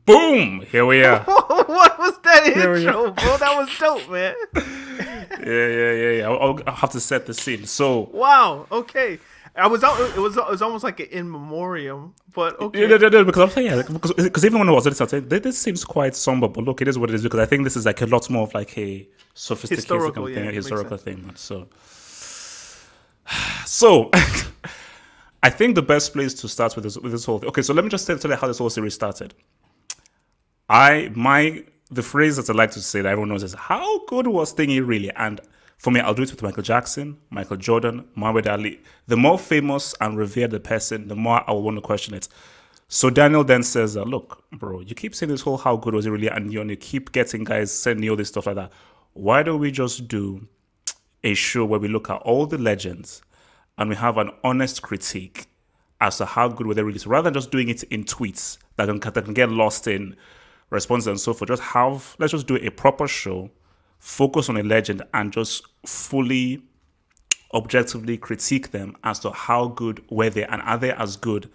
Boom! Here we are. What was that intro, bro? That was dope, man. Yeah. I'll have to set the scene. So wow. Okay. It was almost like an in memoriam, but okay. Yeah, because I'm saying because even when I was listening, I said this seems quite somber, but look, it is what it is because I think this is like a lot more of like a sophisticated historical thing, man. So I think the best place to start with this whole thing. Okay, so let me just tell you how this whole series started. The phrase that I like to say that everyone knows is how good was Thingy really? And for me, I'll do it with Michael Jackson, Michael Jordan, Muhammad Ali. The more famous and revered the person, the more I will want to question it. So Daniel then says, look, bro, you keep saying this whole how good was it really? And you keep getting guys sending you all this stuff like that. Why don't we just do a show where we look at all the legends and we have an honest critique as to how good were they really? So rather than just doing it in tweets that can get lost in responses and so forth, let's just do a proper show, focus on a legend and just fully objectively critique them as to how good were they and are they as good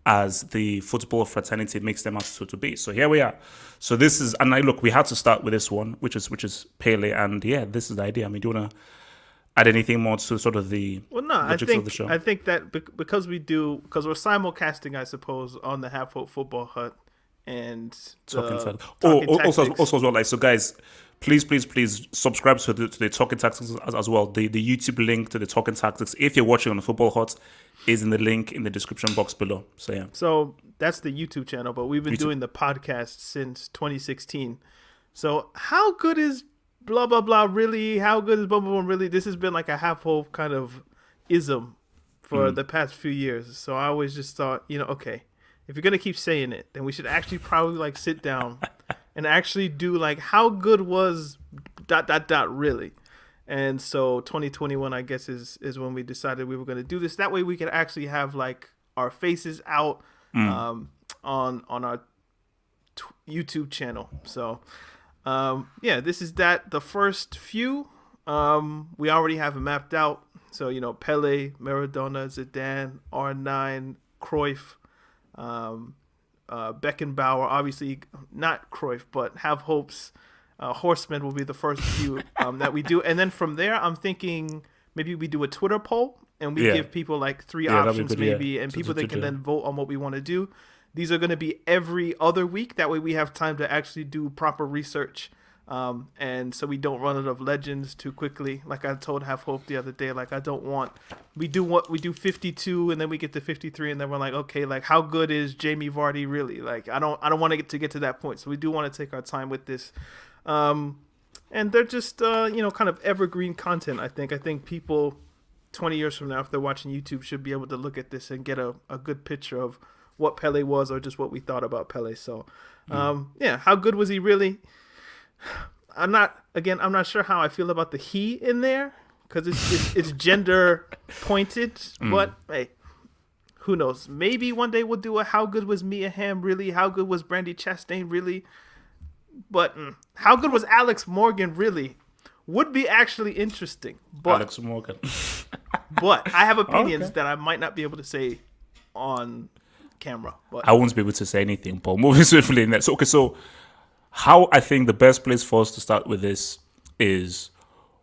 as the football fraternity makes them out to be. So here we are. So this is, and look, we had to start with this one, which is Pele, and yeah, this is the idea. I mean, do you want to add anything more to sort of the logics of the show? I think that because we're simulcasting, I suppose, on the Half Hope Football Hut and also as well, like, so guys, please subscribe to the Talking Tactics as well. The YouTube link to the Talking Tactics, if you're watching on the Football Hut, is in the link in the description box below. So yeah, so that's the YouTube channel, but we've been doing the podcast since 2016. So how good is blah blah blah really? How good is blah blah blah really? This has been like a Half Hope kind of ism for the past few years. So I always just thought, okay, if you're gonna keep saying it, then we should actually probably like sit down and actually do like how good was ... really. And so 2021, I guess, is when we decided we were gonna do this. That way we could actually have like our faces out on our YouTube channel. So yeah, this is the first few. We already have it mapped out. So Pele, Maradona, Zidane, R9, Cruyff, Beckenbauer, obviously not Cruyff, but Have Hope's Horsemen will be the first few that we do. And then from there, I'm thinking maybe we do a Twitter poll and we give people like three options maybe, and people they can then vote on what we want to do. These are going to be every other week. That way we have time to actually do proper research. And so we don't run out of legends too quickly. Like I told Half Hope the other day, like we do 52 and then we get to 53 and then we're like, okay, like how good is Jamie Vardy really? Like I don't want to get to that point. So we do want to take our time with this. And they're just kind of evergreen content. I think people 20 years from now, if they're watching YouTube, should be able to look at this and get a good picture of what Pele was or just what we thought about Pele. So yeah, how good was he really? I'm not sure how I feel about the he in there because it's gender pointed, but hey, who knows? Maybe one day we'll do a how good was Mia Hamm really? How good was Brandy Chastain really? But how good was Alex Morgan really? Would be actually interesting. But, Alex Morgan. But I have opinions that I might not be able to say on camera. But I won't be able to say anything, but moving swiftly in that. So how I think the best place for us to start with this is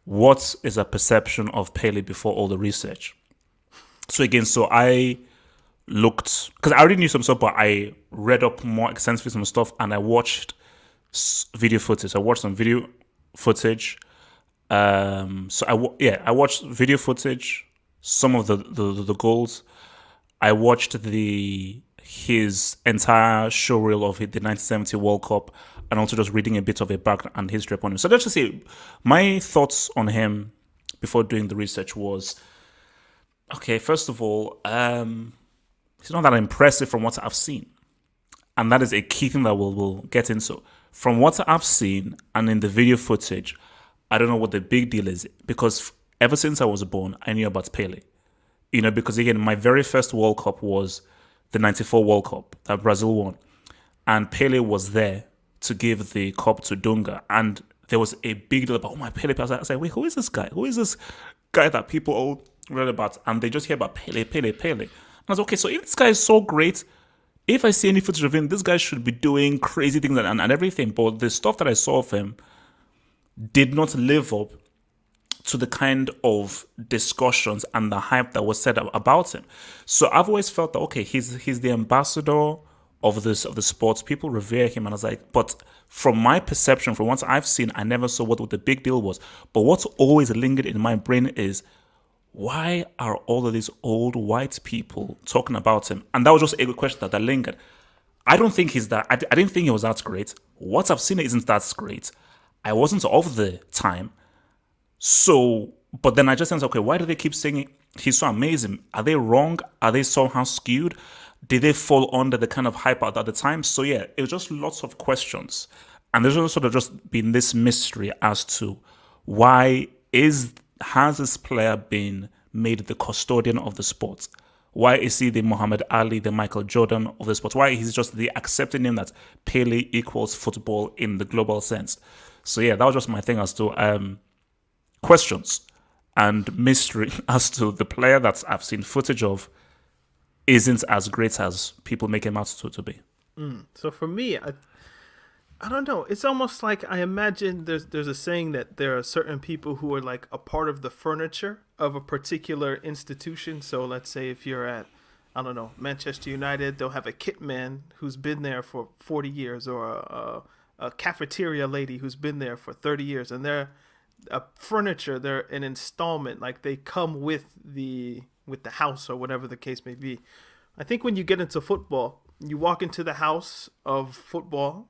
what is a perception of Pele before all the research. So again, I looked, because I already knew some stuff, but I read up more extensively some stuff and I watched video footage. I watched some video footage. I watched video footage, some of the goals. I watched his entire showreel of the 1970 World Cup and also just reading a bit of a background and history upon him. So let's just say my thoughts on him before doing the research was, okay, first of all, he's not that impressive from what I've seen. And that is a key thing that we'll get into. From what I've seen and in the video footage, I don't know what the big deal is because ever since I was born, I knew about Pele. Because again, my very first World Cup was the 94 World Cup that Brazil won. And Pele was there to give the cup to Dunga. And there was a big deal about, Pele. I was like, wait, who is this guy? Who is this guy that people all read about? And they just hear about Pele. And I was like, okay, so if this guy is so great, if I see any footage of him, this guy should be doing crazy things and everything. But the stuff that I saw of him did not live up to the kind of discussions and the hype that was said about him. So I've always felt that, okay, he's the ambassador of the sports. People revere him, and I was like, but from my perception, from what I've seen, I never saw what the big deal was. But what's always lingered in my brain is, why are all of these old white people talking about him? And that was just a question that lingered. I don't think he's that. I didn't think he was that great. What I've seen isn't that great. I wasn't of the time. So, but then I just think, okay, why do they keep saying he's so amazing? Are they wrong? Are they somehow skewed? Did they fall under the kind of hype at the time? So yeah, it was just lots of questions. And there's also sort of just been this mystery as to why has this player been made the custodian of the sport? Why is he the Muhammad Ali, the Michael Jordan of the sport? Why is just the accepting him that Pele equals football in the global sense? So yeah, that was just my thing as to questions and mystery as to the player that I've seen footage of isn't as great as people make him out to be. So for me, I don't know. It's almost like I imagine there's a saying that there are certain people who are like a part of the furniture of a particular institution. So let's say if you're at, I don't know, Manchester United, they'll have a kit man who's been there for 40 years, or a cafeteria lady who's been there for 30 years, and they're a furniture, they're an installment, like they come with the house or whatever the case may be. I think when you get into football, you walk into the house of football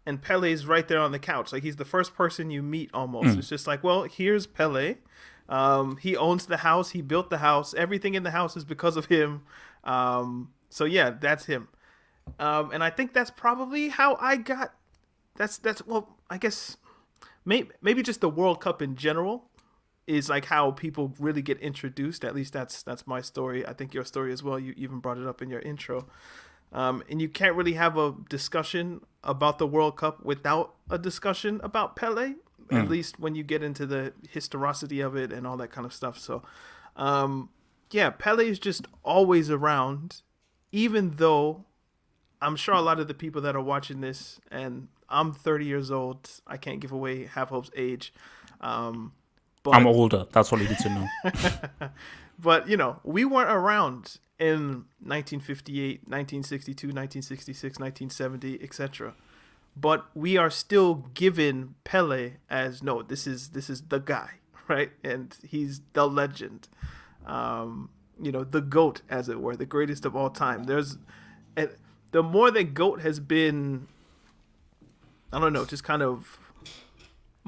and Pele's right there on the couch. Like, he's the first person you meet almost. It's just like, well, here's Pele. He owns the house. He built the house. Everything in the house is because of him. So yeah, that's him. And I think that's probably how I got, well, I guess maybe just the World Cup in general is like how people really get introduced. At least that's my story. I think your story as well. You even brought it up in your intro. And you can't really have a discussion about the World Cup without a discussion about Pele, at least when you get into the historicity of it and all that kind of stuff. So, yeah, Pele is just always around, even though I'm sure a lot of the people that are watching this, and I'm 30 years old, I can't give away Half Hope's age. But I'm older. That's all you need to know. But, you know, we weren't around in 1958, 1962, 1966, 1970, etc. But we are still given Pele as, no, this is the guy, right? And he's the legend. You know, the GOAT, as it were, the greatest of all time. The more that GOAT has been, I don't know, just kind of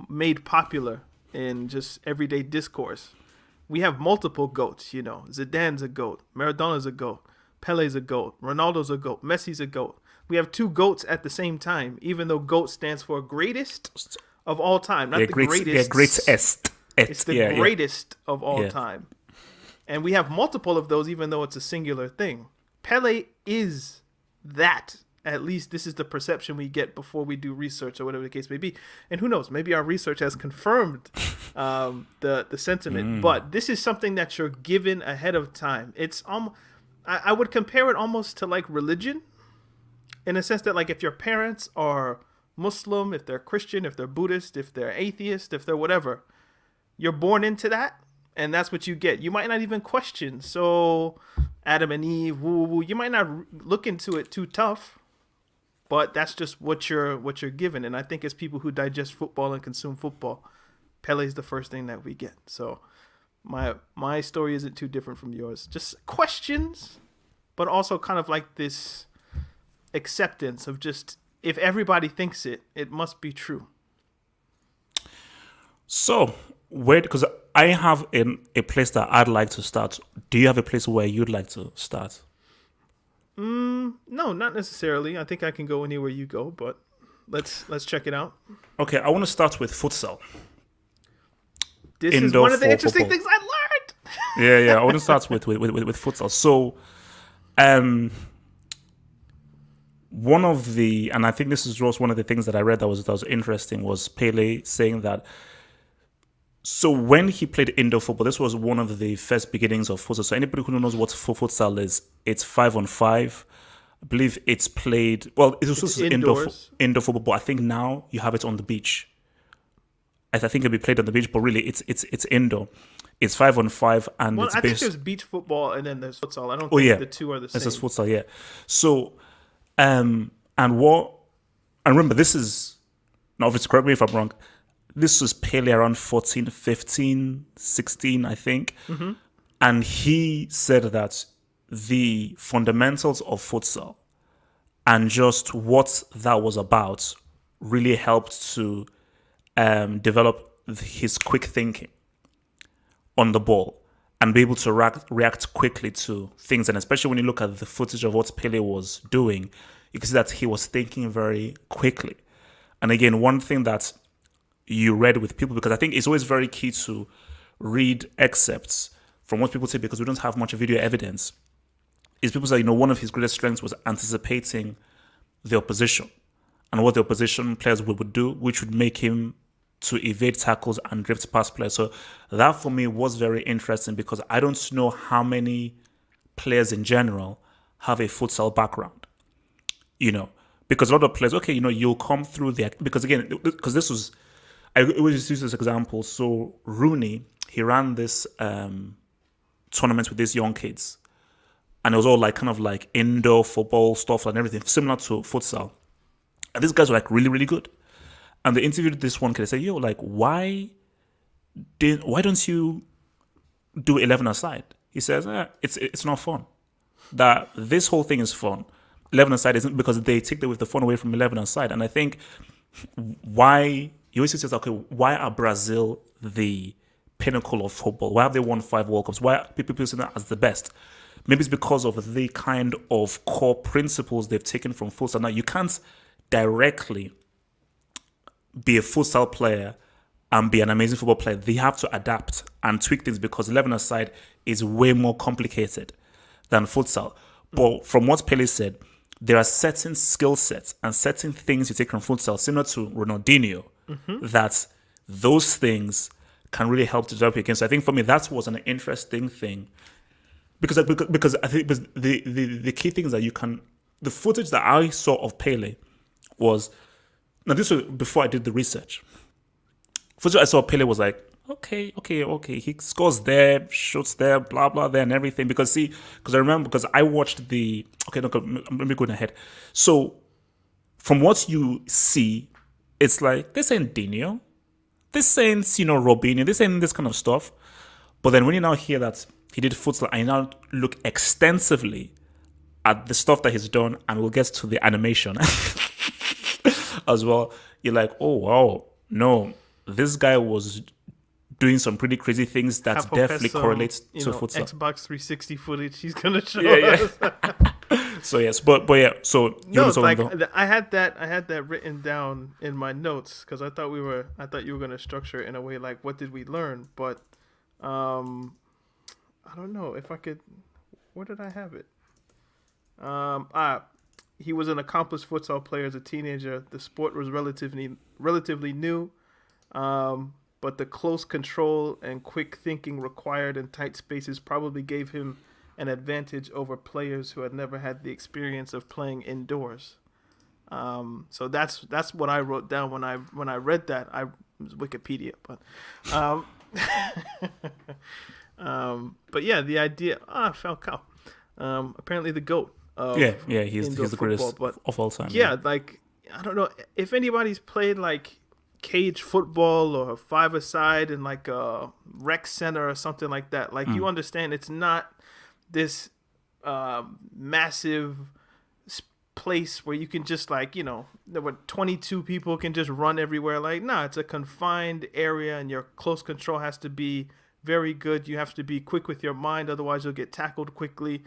made popular in just everyday discourse. We have multiple GOATs, you know. Zidane's a GOAT. Maradona's a GOAT. Pele's a GOAT. Ronaldo's a GOAT. Messi's a GOAT. We have two GOATs at the same time, even though GOAT stands for greatest of all time. Not the greatest. Yeah, greatest. It's the greatest of all time. And we have multiple of those, even though it's a singular thing. Pele is that. At least this is the perception we get before we do research or whatever the case may be. And who knows, maybe our research has confirmed the sentiment. But this is something that you're given ahead of time. It's I would compare it almost to like religion, in a sense that, like, if your parents are Muslim, if they're Christian, if they're Buddhist, if they're atheist, if they're whatever, you're born into that, and that's what you get. You might not even question. So Adam and Eve, woo, you might not look into it too tough. But that's just what you're given. And I think as people who digest football and consume football, Pele's the first thing that we get. So my story isn't too different from yours. Just questions, but also kind of like this acceptance of just, if everybody thinks it, it must be true. So, because I have a place that I'd like to start. Do you have a place where you'd like to start? No, not necessarily. I think I can go anywhere you go, but let's check it out. Okay, I want to start with futsal. This is one of the interesting things I learned. Yeah. I want to start with futsal. So, one of the, and I think this is just one of the things that I read that was interesting, was Pele saying that. So when he played indoor football, this was one of the first beginnings of futsal. So anybody who knows what futsal is, it's 5-on-5. I believe it's played. Well, it's also It's indoors. indoor football, but I think now you have it on the beach. I think it'll be played on the beach, but really, it's indoor. It's 5-on-5, and Well, it's I think based. there's beach football and then there's futsal. I don't Oh think yeah, the two are the it's just same. futsal. Yeah. So, and what? And remember, this is now. If it's correct me if I'm wrong. This was Pele around 14, 15, 16, I think. And he said that the fundamentals of futsal and just what that was about really helped to develop his quick thinking on the ball and be able to react quickly to things. And especially when you look at the footage of what Pele was doing, you can see that he was thinking very quickly. And again, one thing that you read with people, because I think it's always very key to read excerpts from what people say because we don't have much video evidence, is people say, one of his greatest strengths was anticipating the opposition and what the opposition players would do, which would make him to evade tackles and drift past players. So that for me was very interesting because I don't know how many players in general have a futsal background, because a lot of players, okay, you'll come through because this was, I always use this example. So Rooney, he ran this tournament with these young kids, and it was all kind of indoor football stuff and everything, similar to futsal. And these guys were really, really good. And they interviewed this one kid. They said, "Yo, why don't you do 11-a-side?" He says, "It's not fun. That this whole thing is fun. 11-a-side isn't, because they take the fun away from 11-a-side." And I think why. He always says, okay, why are Brazil the pinnacle of football? Why have they won 5 World Cups? Why are people seeing that as the best? Maybe it's because of the kind of core principles they've taken from futsal. Now, you can't directly be a futsal player and be an amazing football player. They have to adapt and tweak things because 11-a-side is way more complicated than futsal. But from what Pele said, there are certain skill sets and certain things you take from futsal, similar to Ronaldinho, that those things can really help to develop your game. So I think for me, that was an interesting thing. Because I think the key thing is that the footage that I saw of Pele was, now this was before I did the research. Footage I saw of Pele was okay. He scores there, shoots there, blah, blah, there and everything. Because I remember, because I watched let me go ahead. So from what you see, it's this ain't Dino. This ain't, Robinho. This ain't this kind of stuff. But then when you now hear that he did futsal, I now look extensively at the stuff that he's done, and we'll get to the animation as well. You're oh, wow. No, this guy was doing some pretty crazy things that definitely correlates to futsal. Xbox 360 footage he's going to show us. So yes, but yeah, so no, it's I had that written down in my notes because I thought you were going to structure it in a way what did we learn, but I don't know if I could. Where did I have it? He was an accomplished futsal player as a teenager. The sport was relatively new, but the close control and quick thinking required in tight spaces probably gave him an advantage over players who had never had the experience of playing indoors. So that's what I wrote down when I read that. It was Wikipedia, but but yeah, the idea. Falcao, apparently the GOAT. He's the greatest of all time. Yeah, I don't know if anybody's played cage football or 5-a-side in a rec center or something like that. You understand, it's not this massive place where you can just there were 22 people can just run everywhere. It's a confined area, and your close control has to be very good. You have to be quick with your mind, otherwise you'll get tackled quickly.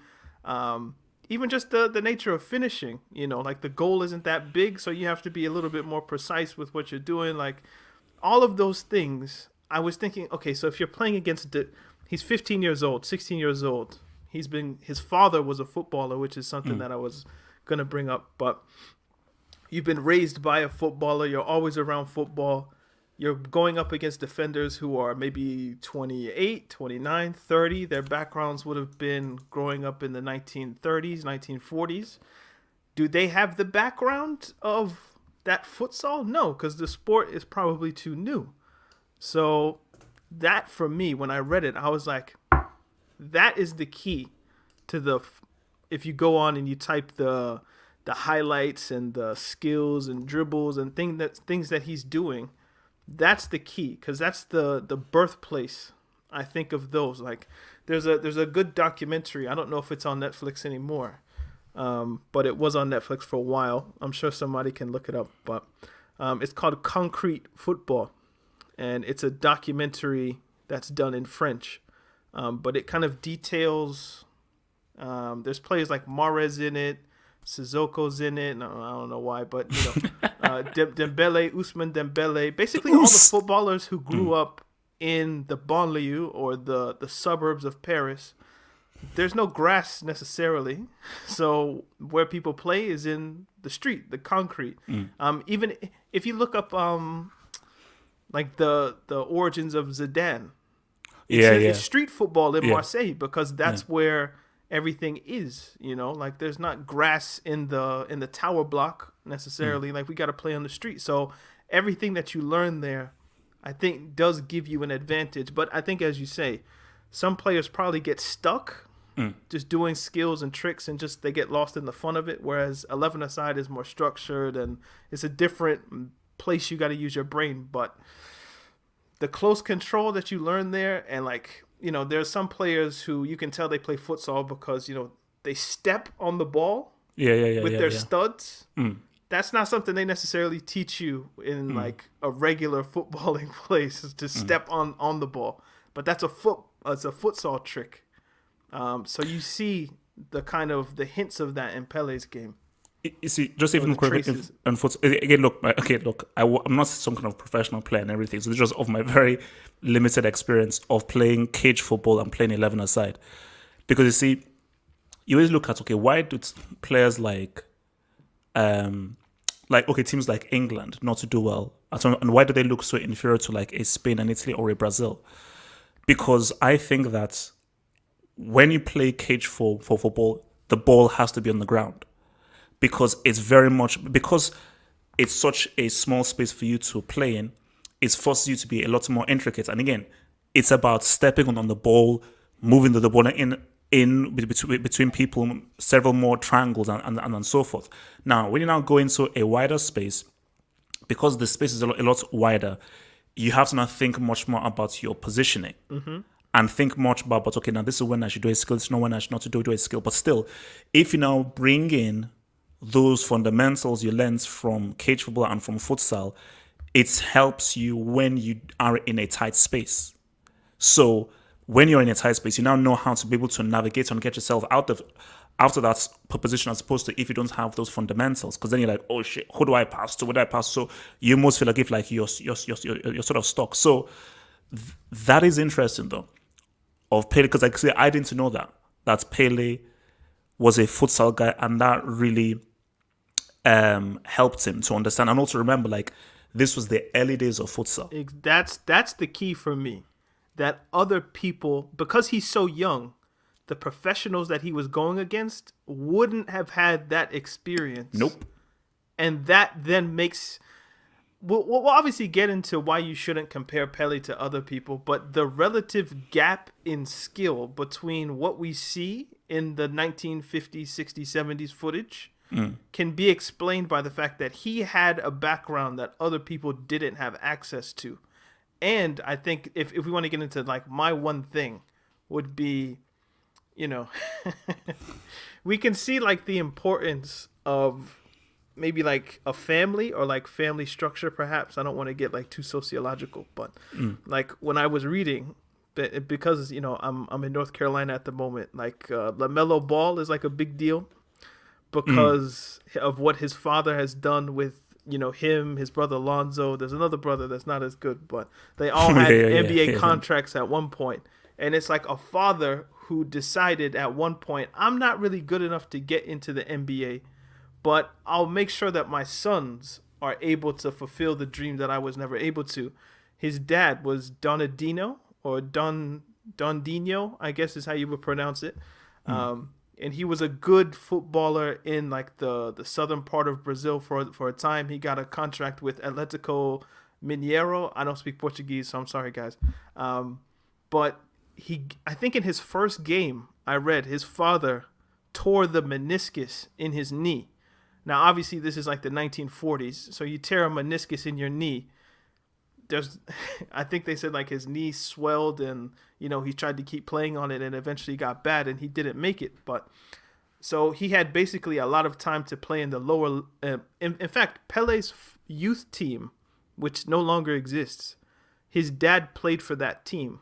Even just the nature of finishing, the goal isn't that big, so you have to be a little bit more precise with what you're doing. All of those things, I was thinking, okay, so if you're playing against he's 15 years old, 16 years old. His father was a footballer, which is something that I was going to bring up. But you've been raised by a footballer. You're always around football. You're going up against defenders who are maybe 28, 29, 30. Their backgrounds would have been growing up in the 1930s, 1940s. Do they have the background of that futsal? No, because the sport is probably too new. So that, for me, when I read it, I was like, that is the key to the. If you go on and you type the highlights and the skills and dribbles and things that he's doing, that's the key, because that's the birthplace, I think, of those. Like, there's a good documentary. I don't know if it's on Netflix anymore, but it was on Netflix for a while. I'm sure somebody can look it up, but it's called Concrete Football, and it's a documentary that's done in French, but it kind of details. There's players like Mahrez in it, Sissoko's in it. No, I don't know why, but Dembele, Ousmane Dembele, basically all the footballers who grew up in the banlieue or the suburbs of Paris. There's no grass necessarily, so where people play is in the street, the concrete. Even if you look up like the origins of Zidane, it's street football in Marseille, because that's where everything is, like there's not grass in the tower block necessarily. Like, we got to play on the street. So everything that you learn there, I think, does give you an advantage. But I think, as you say, some players probably get stuck just doing skills and tricks, and just they get lost in the fun of it. Whereas 11-a-side is more structured, and it's a different place. You got to use your brain. But the close control that you learn there, and like, there's some players who you can tell they play futsal because, they step on the ball with their studs. That's not something they necessarily teach you in like a regular footballing place, is to step on the ball. But that's it's a futsal trick. So you see the hints of that in Pele's game. You see, just even again, look, I'm not some kind of professional player and everything, so it's just of my very limited experience of playing cage football and playing 11-a-side. Because you see, you always look at, why do players like teams like England not to do well, and why do they look so inferior to like a Spain and Italy or a Brazil? Because I think that when you play cage for football, the ball has to be on the ground. Because it's such a small space for you to play in, it forces you to be a lot more intricate. And again, it's about stepping on the ball, moving the ball in between people, several more triangles and so forth. Now, when you now go into a wider space, because the space is a lot wider, you have to now think much more about your positioning. And think much about, now this is when I should do a skill, this is not when I should not to do a skill. But still, if you now bring in those fundamentals you learned from cage football and from futsal, it helps you when you are in a tight space. So when you're in a tight space, you now know how to be able to navigate and get yourself out of that position, as opposed to if you don't have those fundamentals. Because then you're like, oh shit, who do I pass to? What do I pass? So you almost feel like you're sort of stuck. So that is interesting though, of Pele, because I didn't know that Pele was a futsal guy, and that really helped him to understand. And also remember, like, this was the early days of futsal. That's the key for me. That other people, because he's so young, the professionals that he was going against wouldn't have had that experience. Nope. And that then makes... We'll obviously get into why you shouldn't compare Pele to other people, but the relative gap in skill between what we see in the 1950s, 60s, 70s footage can be explained by the fact that he had a background that other people didn't have access to. And I think if we want to get into, like, my one thing would be, we can see, like, the importance of maybe like a family, or like family structure, perhaps. I don't want to get like too sociological, but like when I was reading, because I'm in North Carolina at the moment, like LaMelo Ball is like a big deal because of what his father has done with him, his brother Lonzo. There's another brother that's not as good, but they all had NBA contracts at one point. And it's like a father who decided at one point, I'm not really good enough to get into the NBA, but I'll make sure that my sons are able to fulfill the dream that I was never able to. His dad was Donadino, or Dondino, I guess is how you would pronounce it. and he was a good footballer in like the southern part of Brazil for a time. He got a contract with Atletico Mineiro. I don't speak Portuguese, so I'm sorry, guys. But I think in his first game, I read his father tore the meniscus in his knee. Now, obviously, this is like the 1940s, so you tear a meniscus in your knee. I think they said like his knee swelled, and he tried to keep playing on it, and eventually got bad, and he didn't make it. But so he had basically a lot of time to play in the lower. In fact, Pele's youth team, which no longer exists, his dad played for that team.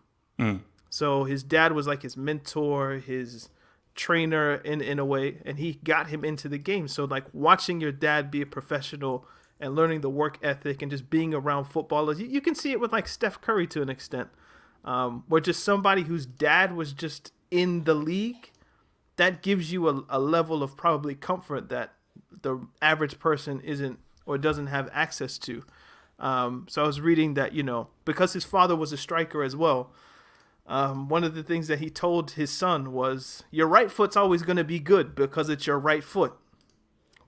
So his dad was like his mentor, his trainer in a way, and he got him into the game. So like watching your dad be a professional and learning the work ethic and just being around footballers, you can see it with like Steph Curry to an extent, where just somebody whose dad was just in the league, that gives you a level of probably comfort that the average person isn't or doesn't have access to. So I was reading that, because his father was a striker as well, one of the things that he told his son was, your right foot's always going to be good because it's your right foot.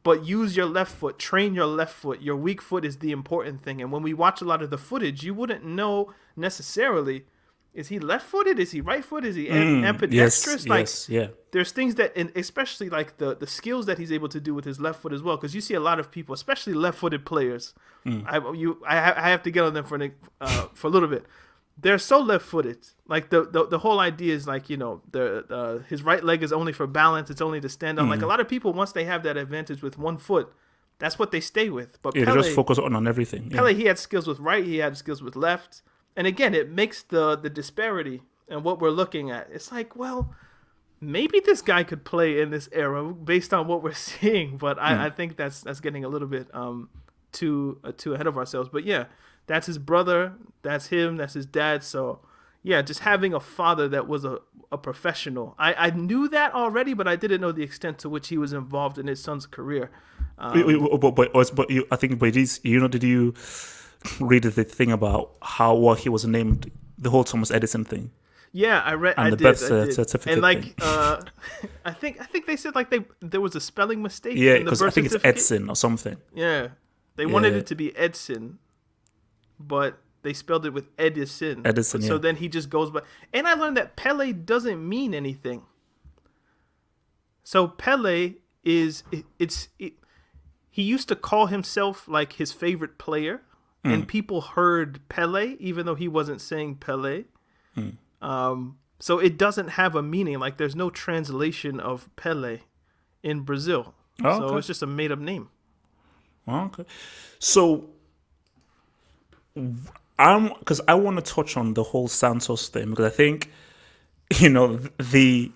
But use your left foot, train your left foot. Your weak foot is the important thing. And when we watch a lot of the footage, you wouldn't know necessarily, is he left-footed? Is he right-footed? Is he ambidextrous? There's things that, and especially like the skills that he's able to do with his left foot as well. Because you see a lot of people, especially left-footed players. I have to get on them for a little bit. They're so left-footed. Like the whole idea is like, his right leg is only for balance. It's only to stand on. Like a lot of people, once they have that advantage with one foot, that's what they stay with. But Pele, they just focus on everything. Pele, he had skills with right. He had skills with left. And again, it makes the disparity and what we're looking at. It's like, well, maybe this guy could play in this era based on what we're seeing. But I think that's getting a little bit too ahead of ourselves. But yeah, that's his brother. That's him. That's his dad. So yeah, just having a father that was a professional. I knew that already, but I didn't know the extent to which he was involved in his son's career. Did you read the thing about what he was named, the whole Thomas Edison thing? Yeah, I read. And I the did. birth certificate and like, thing. I think they said like there was a spelling mistake. Yeah, because I think it's Edson or something. Yeah, they wanted it to be Edson, but they spelled it with Edison. Edison. So then he just goes by. And I learned that Pele doesn't mean anything. So Pele is he used to call himself like his favorite player. And people heard Pele, even though he wasn't saying Pele. So it doesn't have a meaning. Like there's no translation of Pele in Brazil. So it's just a made-up name. Okay. So, because I want to touch on the whole Santos thing, because I think, the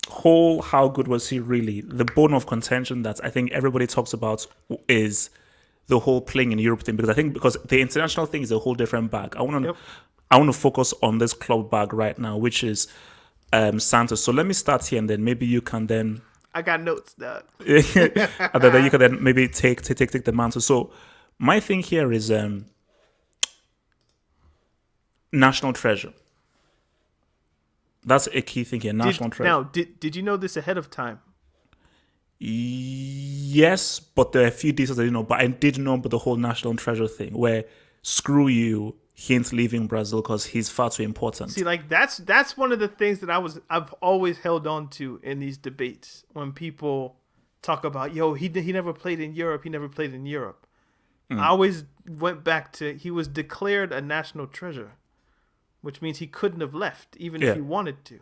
whole how good was he really, the bone of contention that I think everybody talks about is the whole playing in Europe thing, because the international thing is a whole different bag. I want to focus on this club bag right now, which is Santos. So let me start here, and then maybe you can then. I got notes, Doug. And then you can then maybe take the mantle. So my thing here is national treasure. That's a key thing here. National treasure. Now, did you know this ahead of time? Yes, but there are a few details I didn't know. But I did know about the whole national treasure thing, where screw you, he ain't leaving Brazil because he's far too important. See, like that's one of the things that I've always held on to in these debates when people talk about, he never played in Europe. He never played in Europe. I always went back to he was declared a national treasure, which means he couldn't have left even if he wanted to.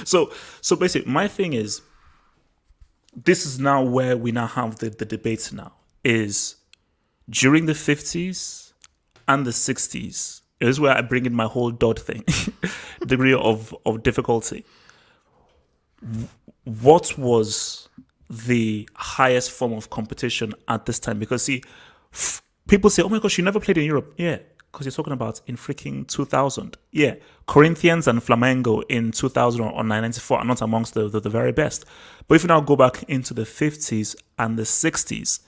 So basically, my thing is, this is now where we now have the debate now, is during the 50s and the 60s. It is where I bring in my whole Dodd thing, degree of difficulty. What was the highest form of competition at this time? Because see, people say, oh my gosh, you never played in Europe. Yeah, because you're talking about in freaking 2000. Yeah, Corinthians and Flamengo in 2000 or 1994 are not amongst the very best. But if you now go back into the 50s and the 60s,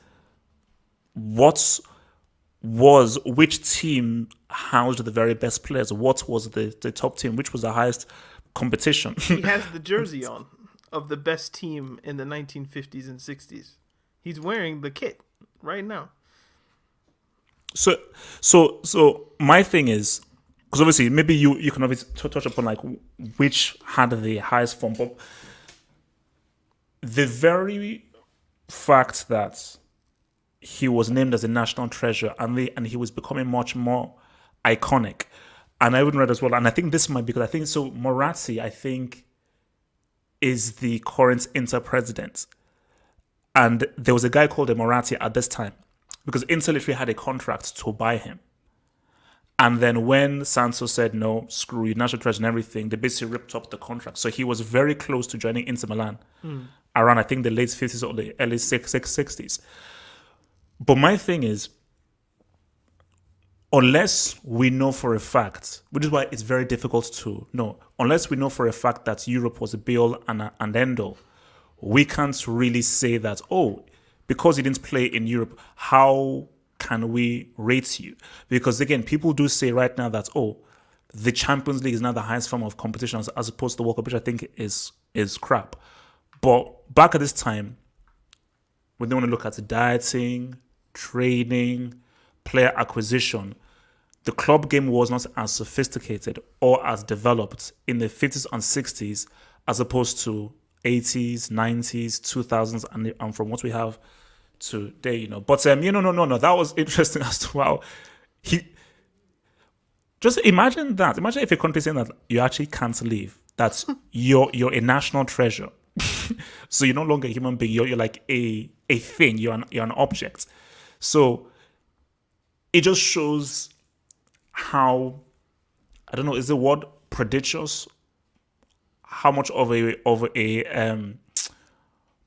which team housed the very best players? What was the top team? Which was the highest competition? He has the jersey on. of the best team in the 1950s and 60s. He's wearing the kit right now. So my thing is, because obviously maybe you can obviously touch upon like which had the highest form, but the very fact that he was named as a national treasure and he was becoming much more iconic. And I even read as well, and I think this might be because I think so. Moratti, I think, is the current Inter president, and there was a guy called Moratti at this time because Inter literally had a contract to buy him. And then when Santos said no, screw you, national treasure and everything, they basically ripped up the contract. So he was very close to joining Inter Milan around I think the late 50s or the early 60s. But my thing is, unless we know for a fact, which is why it's very difficult to know, unless we know for a fact that Europe was a be-all and end-all, we can't really say that, oh, because you didn't play in Europe, how can we rate you? Because again, people do say right now that, oh, the Champions League is now the highest form of competition as opposed to the World Cup, which I think is crap. But back at this time, we don't want to look at the dieting, training, player acquisition. The club game was not as sophisticated or as developed in the 50s and 60s as opposed to 80s, 90s, 2000s, and from what we have today, you know. But no. That was interesting as to how he. Just imagine that. Imagine if a country saying that you actually can't leave. That you're a national treasure. So you're no longer a human being. You're like a thing. You're an object. So it just shows how, I don't know, is the word prodigious? How much of a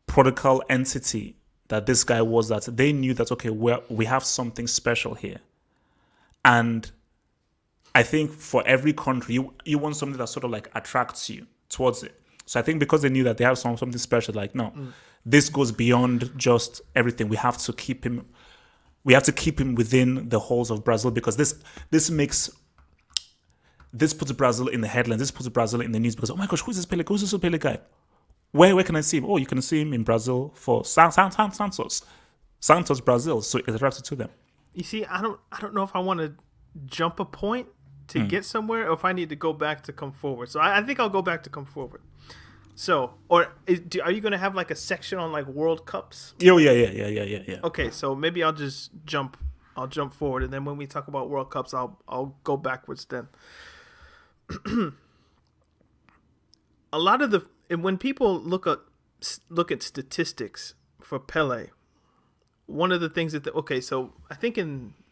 prodigal entity that this guy was, that they knew that, okay, we have something special here. And I think for every country, you want something that sort of like attracts you towards it. So I think because they knew that they have something special, like, no, this goes beyond just everything. We have to keep him within the halls of Brazil, because this puts Brazil in the headlines. This puts Brazil in the news because, oh my gosh, who's this Pele? Who's this Pele guy? Where can I see him? Oh, you can see him in Brazil for Santos, Brazil. So it's attracted to them. You see, I don't know if I want to jump a point to get somewhere, or if I need to go back to come forward. So I think I'll go back to come forward. So, are you going to have like a section on like World Cups? Oh, yeah. Okay, so maybe I'll just jump forward, and then when we talk about World Cups, I'll go backwards then. A lot of when people look at statistics for Pele, one of the things so I think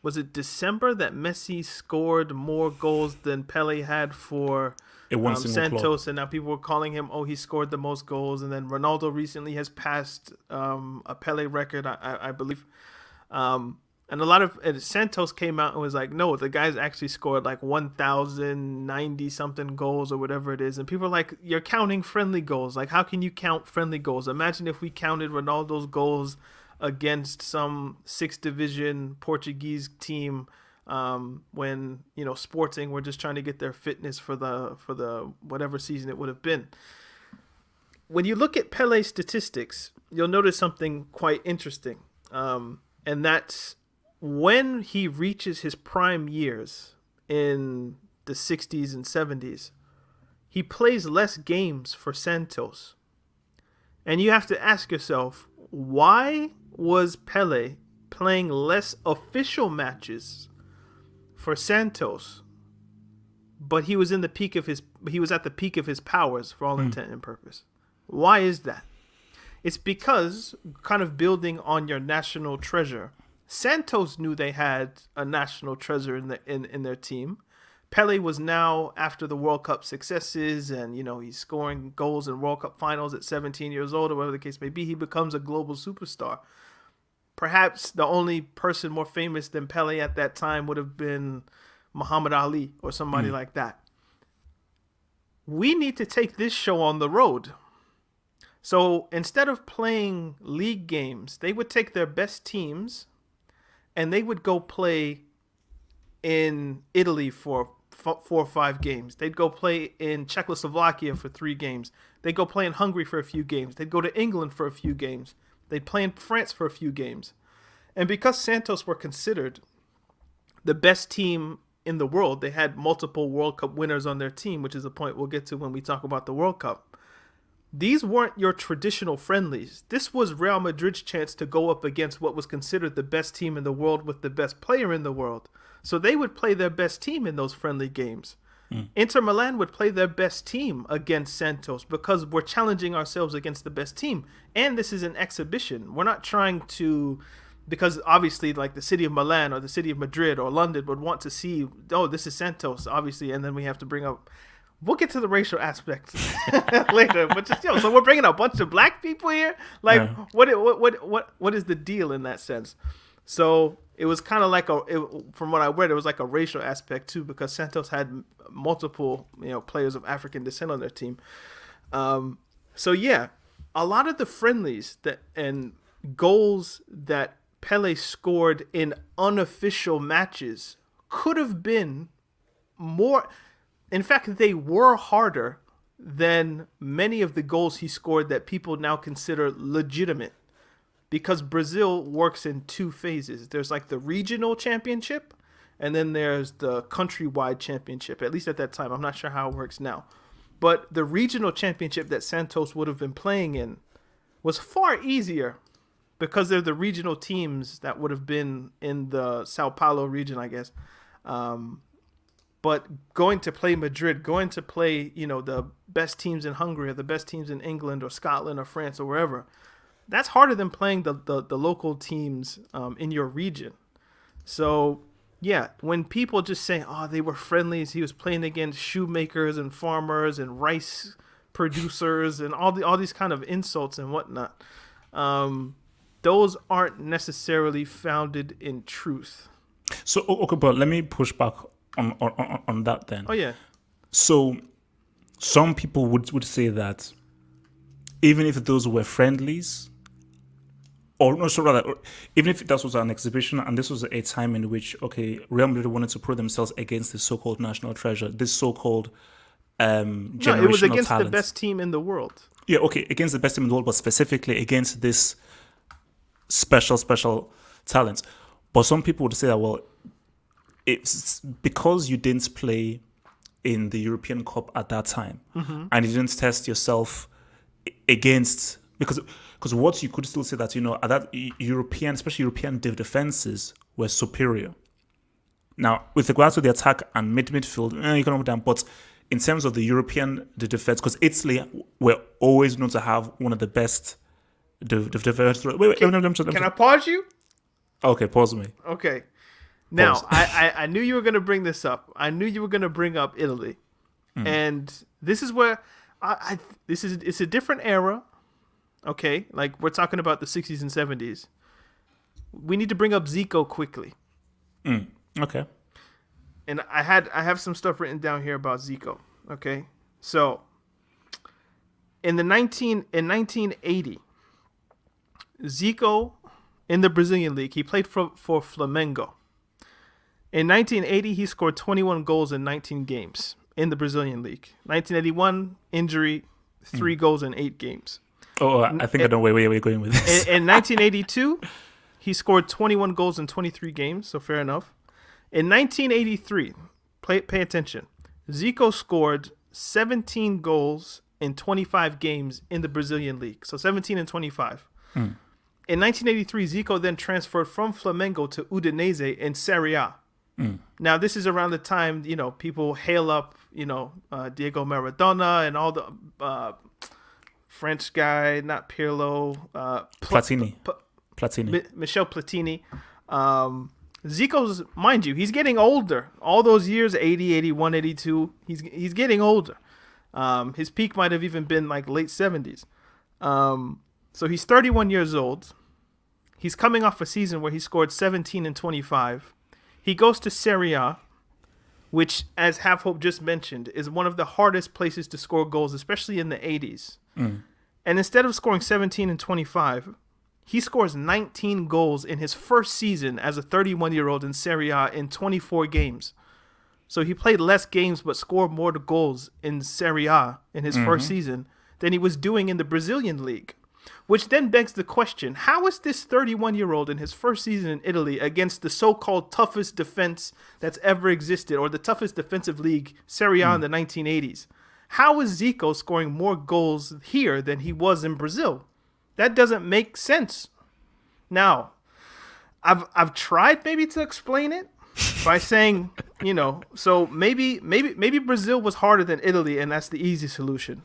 was it December that Messi scored more goals than Pele had for Santos, and now people were calling him, oh, he scored the most goals, and then Ronaldo recently has passed a Pele record, I believe. And a lot of Santos came out and was like, no, the guy's actually scored like 1,090 something goals or whatever it is. And people are like, you're counting friendly goals. Like, how can you count friendly goals? Imagine if we counted Ronaldo's goals against some 6th division Portuguese team when, Sporting were just trying to get their fitness for the whatever season it would have been. When you look at Pele's statistics, you'll notice something quite interesting. And that's when he reaches his prime years in the 60s and 70s, he plays less games for Santos. And you have to ask yourself, why was Pele playing less official matches for Santos, but he was at the peak of his powers for all intent and purpose? Why is that? It's because, kind of building on your national treasure, Santos knew they had a national treasure in their team. Pele was now, after the World Cup successes, and he's scoring goals in World Cup finals at 17 years old, or whatever the case may be, he becomes a global superstar. Perhaps the only person more famous than Pele at that time would have been Muhammad Ali or somebody like that. We need to take this show on the road. So instead of playing league games, they would take their best teams and they would go play in Italy for 4 or 5 games. They'd go play in Czechoslovakia for 3 games, They'd go play in Hungary for a few games. They'd go to England for a few games. They'd play in France for a few games. And because Santos were considered the best team in the world, they had multiple World Cup winners on their team, which is a point we'll get to when we talk about the World Cup. These weren't your traditional friendlies. This was Real Madrid's chance to go up against what was considered the best team in the world with the best player in the world. So they would play their best team in those friendly games. Inter Milan would play their best team against Santos because we're challenging ourselves against the best team. And this is an exhibition. We're not trying to, because obviously like the city of Milan or the city of Madrid or London would want to see, oh, this is Santos, obviously. And then we have to bring up, we'll get to the racial aspect later. But just, so we're bringing a bunch of black people here? Like, what is the deal in that sense? So it was kind of like from what I read, it was like a racial aspect too, because Santos had multiple, players of African descent on their team. So yeah, a lot of the friendlies and goals that Pele scored in unofficial matches could have been more. In fact, they were harder than many of the goals he scored that people now consider legitimate. Because Brazil works in two phases. There's like the regional championship, and then there's the countrywide championship, at least at that time. I'm not sure how it works now. But the regional championship that Santos would have been playing in was far easier because they're the regional teams that would have been in the Sao Paulo region, I guess. But going to play Madrid, going to play, the best teams in Hungary or the best teams in England or Scotland or France or wherever, that's harder than playing the local teams in your region. So, yeah, when people just say, oh, they were friendlies, he was playing against shoemakers and farmers and rice producers and all these kind of insults and whatnot, those aren't necessarily founded in truth. So, okay, but let me push back on that then. Oh, yeah. So, some people would say that even if those were friendlies, or no, so rather, even if that was an exhibition and this was a time in which, okay, Real Madrid wanted to prove themselves against this so-called national treasure, this so-called generational talent. No, it was against the best team in the world. Yeah, okay, against the best team in the world, but specifically against this special talent. But some people would say that, well, it's because you didn't play in the European Cup at that time, and you didn't test yourself against, because what you could still say that, at that European, especially European defenses were superior. Now, with regards to the attack and midfield, you can hold down, but in terms of the European defense, because Italy were always known to have one of the best defense. Wait, can I pause you? Okay, pause me. Okay. Now, I knew you were going to bring this up. I knew you were going to bring up Italy. And this is where it's a different era. Okay, like we're talking about the 60s and 70s. We need to bring up Zico quickly. Okay. And I have some stuff written down here about Zico. Okay, so in 1980, Zico in the Brazilian league, he played for Flamengo. In 1980, he scored 21 goals in 19 games in the Brazilian league. 1981, injury, 3 goals in 8 games. Oh, I think I know where you're going with this. In 1982, he scored 21 goals in 23 games, so fair enough. In 1983, pay attention, Zico scored 17 goals in 25 games in the Brazilian league, so 17 and 25. In 1983, Zico then transferred from Flamengo to Udinese in Serie A. Now, this is around the time, people hail up, Diego Maradona and all the French guy, not Pirlo. Platini. Michel Platini. Zico's, mind you, he's getting older. All those years, 80, 81, 82, he's getting older. His peak might have even been like late 70s. So he's 31 years old. He's coming off a season where he scored 17 and 25. He goes to Serie A, which, as Half Hope just mentioned, is one of the hardest places to score goals, especially in the 80s. And instead of scoring 17 and 25, he scores 19 goals in his first season as a 31-year-old in Serie A in 24 games. So he played less games but scored more goals in Serie A in his first season than he was doing in the Brazilian league. Which then begs the question, how is this 31-year-old in his first season in Italy against the so-called toughest defense that's ever existed, or the toughest defensive league, Serie A in the 1980s? How is Zico scoring more goals here than he was in Brazil? That doesn't make sense. Now, I've tried maybe to explain it by saying, so maybe Brazil was harder than Italy, and that's the easy solution.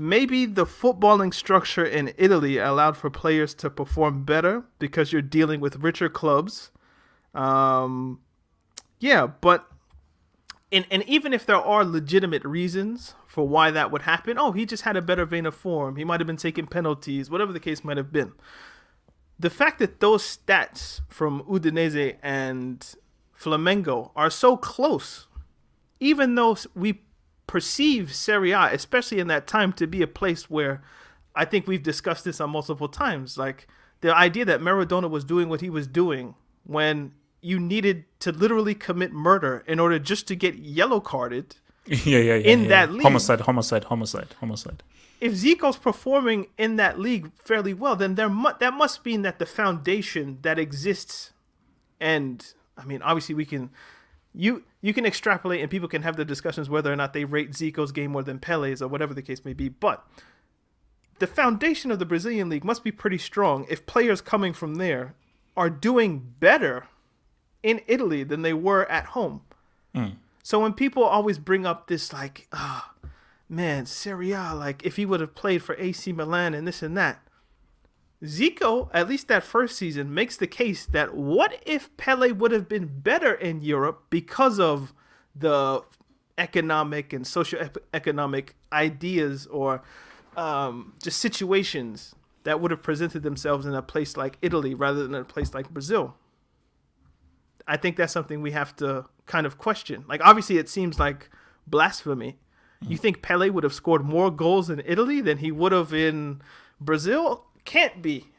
Maybe the footballing structure in Italy allowed for players to perform better because you're dealing with richer clubs. But even if there are legitimate reasons for why that would happen, he just had a better vein of form. He might have been taking penalties, whatever the case might have been. The fact that those stats from Udinese and Flamengo are so close, even though we perceive Serie A, especially in that time, to be a place where, I think we've discussed this on multiple times, like the idea that Maradona was doing what he was doing when you needed to literally commit murder in order just to get yellow carded in that league. Homicide. If Zico's performing in that league fairly well, then that must mean that the foundation that exists, and I mean, obviously we can, you can extrapolate and people can have the discussions whether or not they rate Zico's game more than Pele's or whatever the case may be, but the foundation of the Brazilian league must be pretty strong if players coming from there are doing better in Italy than they were at home. So when people always bring up this like, Serie A, like if he would have played for AC Milan and this and that, Zico, at least that first season, makes the case that what if Pele would have been better in Europe because of the economic and socio-economic ideas or just situations that would have presented themselves in a place like Italy rather than a place like Brazil. I think that's something we have to kind of question. Like, obviously, it seems like blasphemy. You think Pele would have scored more goals in Italy than he would have in Brazil? Can't be.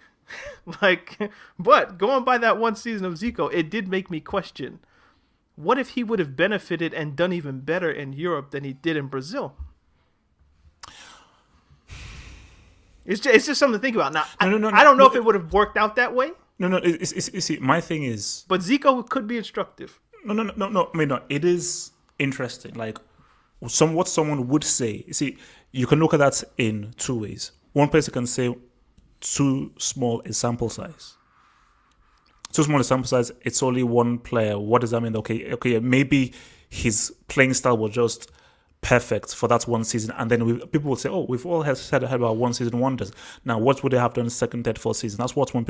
But going by that one season of Zico, it did make me question, what if he would have benefited and done even better in Europe than he did in Brazil? It's just something to think about. Now, I don't know if it would have worked out that way. See, my thing is, but Zico could be instructive. No. I mean, no. It is interesting. Like, what someone would say. See, you can look at that in two ways. One person can say, too small a sample size. Too small a sample size. It's only one player. What does that mean? Okay. Maybe his playing style was just perfect for that one season, and then people will say, we've all said about one season wonders. Now, what would they have done second, third, fourth season? That's what one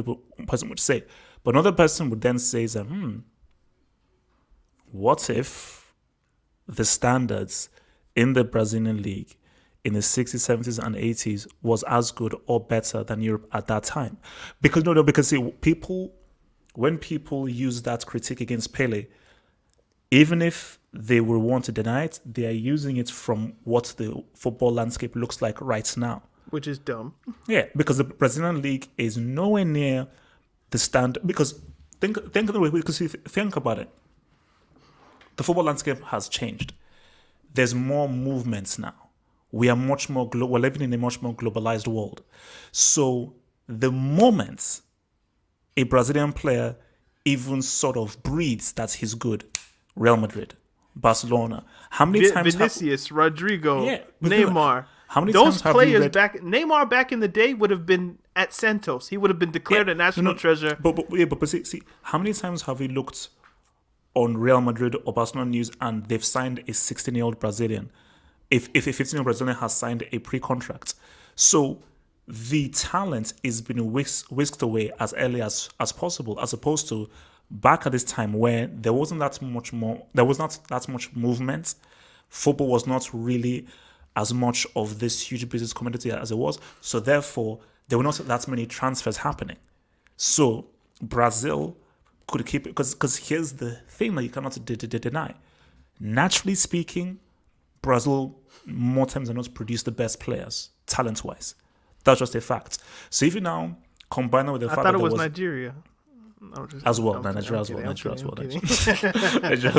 person would say. But another person would then say, what if the standards in the Brazilian league in the 60s, 70s, and 80s was as good or better than Europe at that time? Because see, when people use that critique against Pele, even if they will want to deny it, they are using it from what the football landscape looks like right now. Which is dumb. Yeah, because the Brazilian league is nowhere near the standard. Because think about it. The football landscape has changed. There's more movements now. We are much more we're living in a much more globalized world. So the moment a Brazilian player even sort of breathes that he's good, Real Madrid, Barcelona, how many times Vinicius, Rodrigo, yeah, Neymar, how many those times players have Neymar back in the day would have been at Santos. He would have been declared a national treasure. But see, how many times have we looked on Real Madrid or Barcelona news and they've signed a 16-year-old Brazilian? If a 15-year-old Brazilian has signed a pre-contract. So the talent is being whisked away as early as possible, as opposed to back at this time where there wasn't that much movement. Football was not really as much of this huge business community as it was. So therefore, there were not that many transfers happening. So Brazil could keep it, because here's the thing that you cannot deny. Naturally speaking, Brazil more times than not produce the best players, talent-wise. That's just a fact. So if you now combine it with the fact that I thought it was Nigeria. Nigeria as well. Nigeria as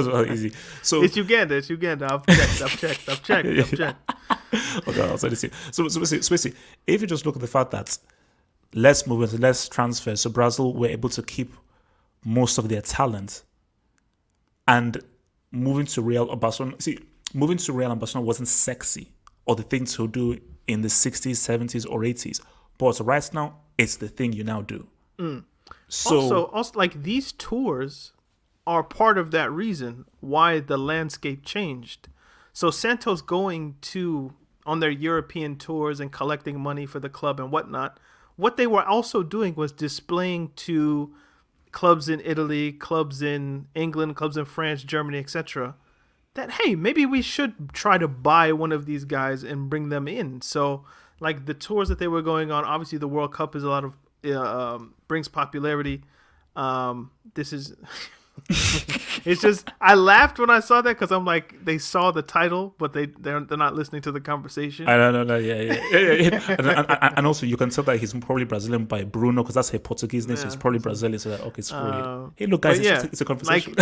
well, easy. So it's Uganda. I've checked. Okay, I'll say this here. So, if you just look at the fact that less movement, less transfer, so Brazil were able to keep most of their talent, and moving to Real or Barcelona. See, moving to Real and Barcelona wasn't sexy or the thing to do in the 60s, 70s, or 80s. But right now, it's the thing you now do. So also, like these tours are part of that reason why the landscape changed. So Santos going on their European tours and collecting money for the club and whatnot, what they were also doing was displaying to clubs in Italy, clubs in England, clubs in France, Germany, etc., that, hey, maybe we should try to buy one of these guys and bring them in. So, like the tours that they were going on, obviously the World Cup is a lot of brings popularity. This is it's just I laughed when I saw that because I'm like, they saw the title, but they're not listening to the conversation. I don't know, yeah. And also you can tell that he's probably Brazilian by Bruno because that's her Portuguese name, so he's probably Brazilian. So that, okay, screw it. Hey, look, guys, it's a conversation.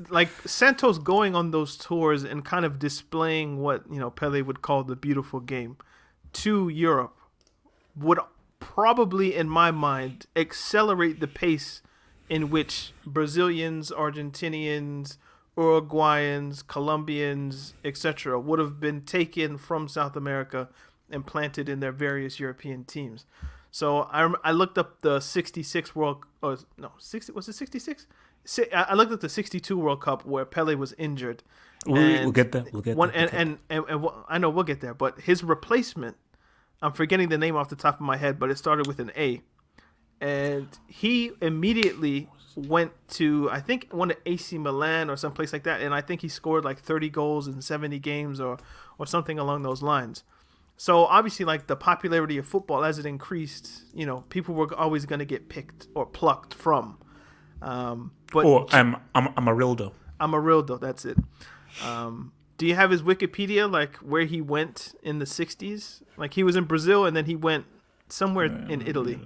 Like Santos going on those tours and kind of displaying what Pele would call the beautiful game to Europe would probably, in my mind, accelerate the pace in which Brazilians, Argentinians, Uruguayans, Colombians, etc. would have been taken from South America and planted in their various European teams. So I looked up the 66 World, or no, 60, was it 66? I looked at the 62 World Cup where Pele was injured. We'll get there. And I know we'll get there, but his replacement, I'm forgetting the name off the top of my head, but it started with an A. And he immediately went to, I think, one of AC Milan or someplace like that. And I think he scored like 30 goals in 70 games or something along those lines. So obviously, like the popularity of football as it increased, people were always going to get picked or plucked from. But Amarildo. Amarildo, that's it. Do you have his Wikipedia, like where he went in the 60s? Like he was in Brazil and then he went somewhere in Italy.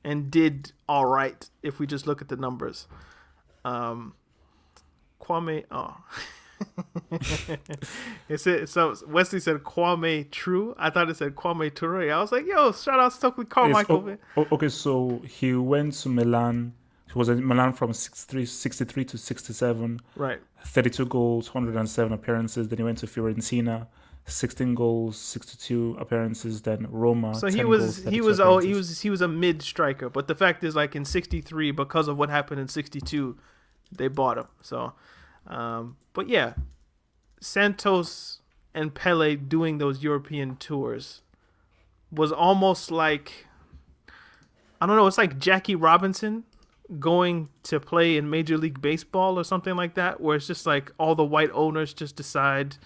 And did all right if we just look at the numbers. Kwame, so Wesley said Kwame True. I thought it said Kwame Toure. I was like, yo, shout out Stokely Carmichael. Okay, so he went to Milan. He was in Milan from 63 to 67. Right. 32 goals, 107 appearances. Then he went to Fiorentina. 16 goals, 62 appearances. Then Roma. So he was a mid striker. But the fact is, like in 63, because of what happened in 62, they bought him. So, but yeah, Santos and Pele doing those European tours was almost like, I don't know, it's like Jackie Robinson going to play in Major League Baseball or something like that, where it's just like all the white owners just decide,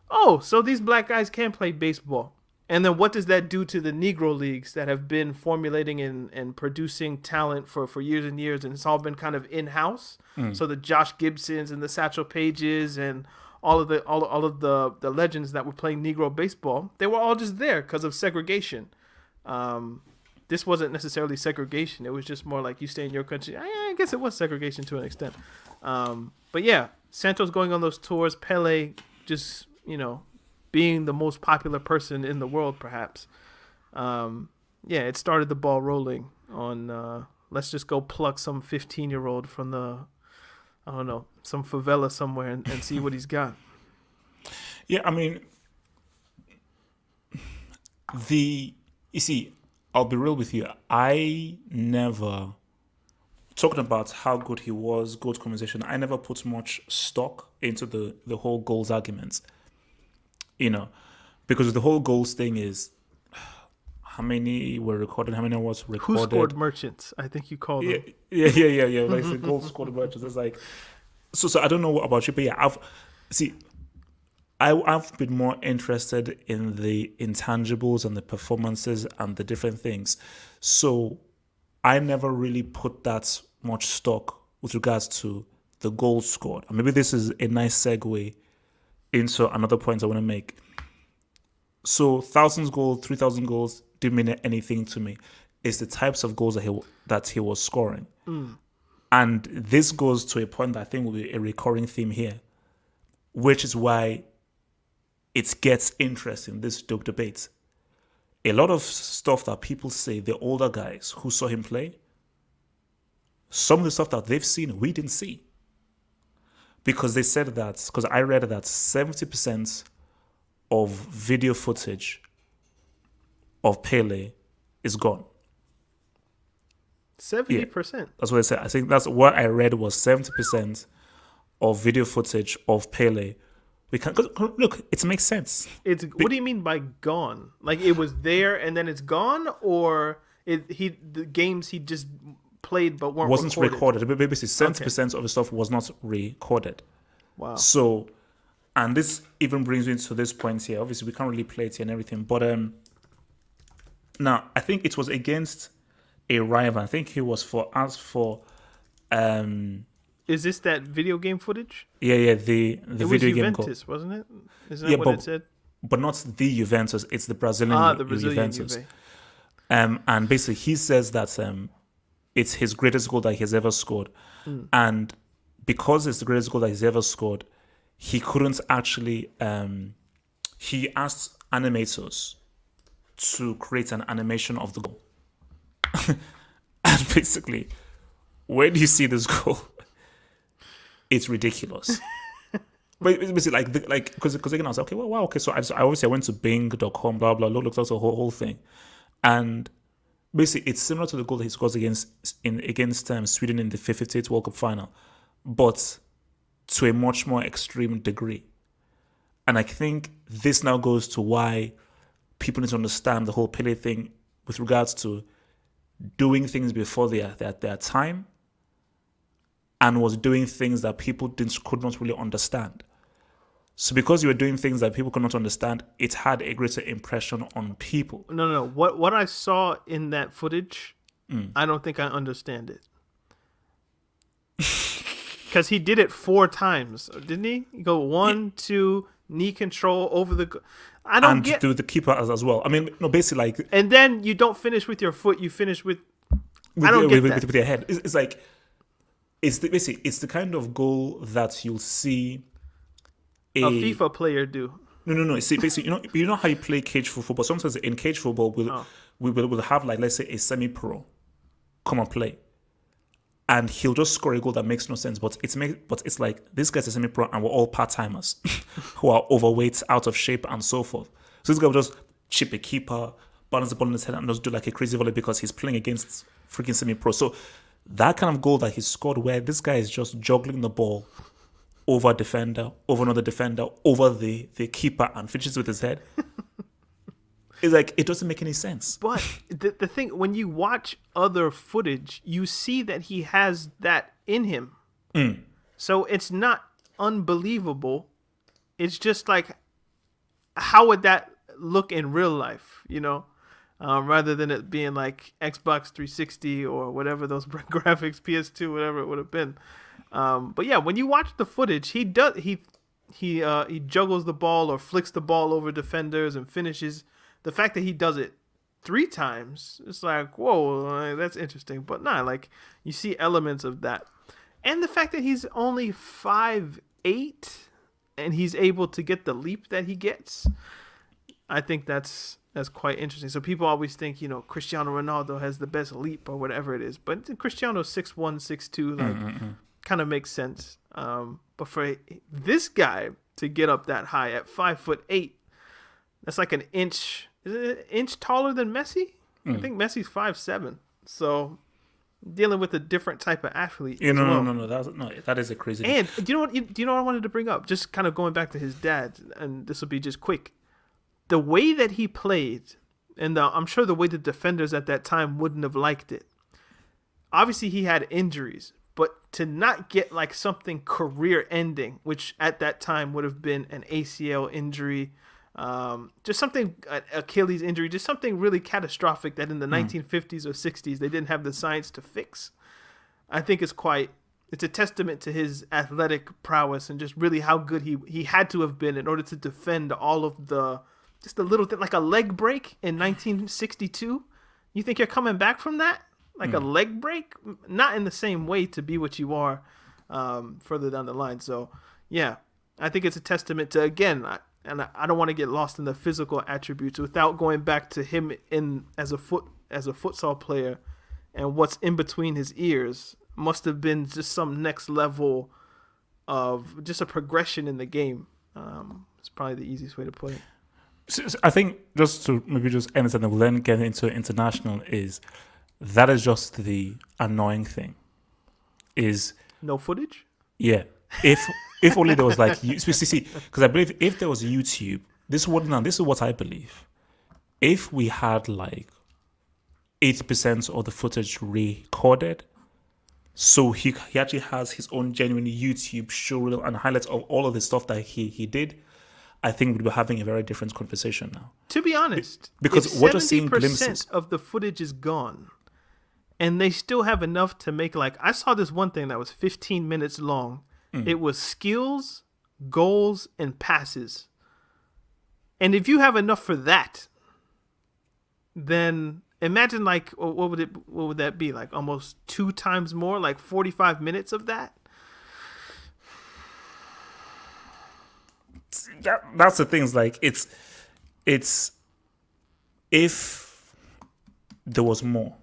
oh, so these black guys can't play baseball. And then what does that do to the Negro leagues that have been formulating and producing talent for years and years, and it's all been kind of in-house? So the Josh Gibsons and the Satchel Pages and all of the legends that were playing Negro baseball, they were all just there because of segregation. This wasn't necessarily segregation. It was just more like you stay in your country. I guess it was segregation to an extent. But yeah, Santos going on those tours, Pele just, being the most popular person in the world, perhaps. It started the ball rolling on, let's just go pluck some 15-year-old from some favela somewhere and see what he's got. Yeah, I mean, you see, I'll be real with you. I never, talking about how good he was, goals conversation, I never put much stock into the whole goals arguments. Because the whole goals thing is how many were recorded, how many was recorded. Who scored merchants? I think you called them. Yeah. Like the goals scored merchants. It's like, so I don't know about you, but yeah, I've been more interested in the intangibles and the performances and the different things. So I never really put that much stock with regards to the goals scored. And maybe this is a nice segue into another point I want to make. So 1,000 goals, 3,000 goals didn't mean anything to me. It's the types of goals that he was scoring. And this goes to a point that I think will be a recurring theme here, which is why it gets interesting, this debate. A lot of stuff that people say, the older guys who saw him play, some of the stuff that they've seen, we didn't see. Because they said that, because I read that 70% of video footage of Pele is gone. 70%. Yeah, that's what I said. I think that's what I read was 70% of video footage of Pele. We can look. It makes sense. What do you mean by gone? Like it was there and then it's gone, or the games he just played but wasn't recorded. Basically, 70% of the stuff was not recorded. Wow. So, and this even brings me to this point here. Obviously, we can't really play it here and everything, but now I think it was against a rival. I think he was for. Is this that video game footage? Yeah, the video game goal. Juventus, wasn't it? Isn't that what it said? But not the Juventus. It's the Brazilian Juventus. And basically, he says that it's his greatest goal that he has ever scored, and because it's the greatest goal that he's ever scored, he couldn't actually. He asked animators to create an animation of the goal, and basically, when you see this goal, it's ridiculous. But basically, because again, I was like, okay, well, wow, okay. So I went to Bing.com, blah blah, looked at the whole thing, and basically, it's similar to the goal that he scores against Sweden in the 58th World Cup final, but to a much more extreme degree. And I think this now goes to why people need to understand the whole Pele thing with regards to doing things before their time, and was doing things that people could not really understand. So because you were doing things that people could not understand, it had a greater impression on people. No. What I saw in that footage, I don't think I understand it. Because he did it 4 times, didn't he? You go 1, 2, knee control over the. I don't get. And do the keeper as well. I mean, no, basically like. And then you don't finish with your foot. You finish with I don't get that. With your head. It's like. It's the kind of goal that you'll see a FIFA player do. No. See, basically, you know how you play cage football. Sometimes in cage football, we'll have like, let's say, a semi-pro come and play, and he'll just score a goal that makes no sense. But it's like this guy's a semi-pro, and we're all part-timers who are overweight, out of shape, and so forth. So this guy will just chip a keeper, balance the ball in his head, and just do like a crazy volley because he's playing against freaking semi-pro. So that kind of goal that he scored, where this guy is just juggling the ball over a defender, over another defender, over the keeper, and finishes with his head. It's like, it doesn't make any sense. But the thing, when you watch other footage, you see that he has that in him. So it's not unbelievable. It's just like, how would that look in real life, rather than it being like Xbox 360 or whatever those graphics, PS2, whatever it would have been. But yeah, when you watch the footage, he juggles the ball or flicks the ball over defenders and finishes. The fact that he does it 3 times, it's like, whoa, that's interesting. But nah, like you see elements of that, and the fact that he's only 5'8" and he's able to get the leap that he gets, I think that's quite interesting. So people always think, Cristiano Ronaldo has the best leap or whatever it is. But Cristiano's 6'1", 6'2", like, kind of makes sense. But for this guy to get up that high at 5'8", that's like an inch. Is it an inch taller than Messi? I think Messi's 5'7". So dealing with a different type of athlete. No. That is a crazy. And do you know what I wanted to bring up? Just kind of going back to his dad, and this will be just quick. The way that he played, and I'm sure the way the defenders at that time wouldn't have liked it. Obviously, he had injuries, but to not get like something career-ending, which at that time would have been an ACL injury, just something, an Achilles injury, just something really catastrophic that in the 1950s or 60s they didn't have the science to fix. I think it's a testament to his athletic prowess and just really how good he had to have been in order to defend all of just a little thing, like a leg break in 1962. You think you're coming back from that? Like a leg break? Not in the same way to be what you are further down the line. So, yeah, I think it's a testament to, again, and I don't want to get lost in the physical attributes without going back to him as a futsal player, and what's in between his ears must have been just some next level of just a progression in the game. It's probably the easiest way to put it. So I think just to maybe just end it and then we'll then get into international is just the annoying thing. Is no footage? Yeah. If only there was like see, because I believe if there was YouTube, this is what I believe. If we had like 80% of the footage recorded, so he actually has his own genuine YouTube showreel and highlights of all of the stuff that he did, I think we'd be having a very different conversation now. To be honest, because what you're seeing glimpses of the footage is gone, and they still have enough to make like I saw this one thing that was 15 minutes long. It was skills, goals, and passes. And if you have enough for that, then imagine like what would that be? Like almost 2 times more, like 45 minutes of that. That's the thing. Like it's if there was more.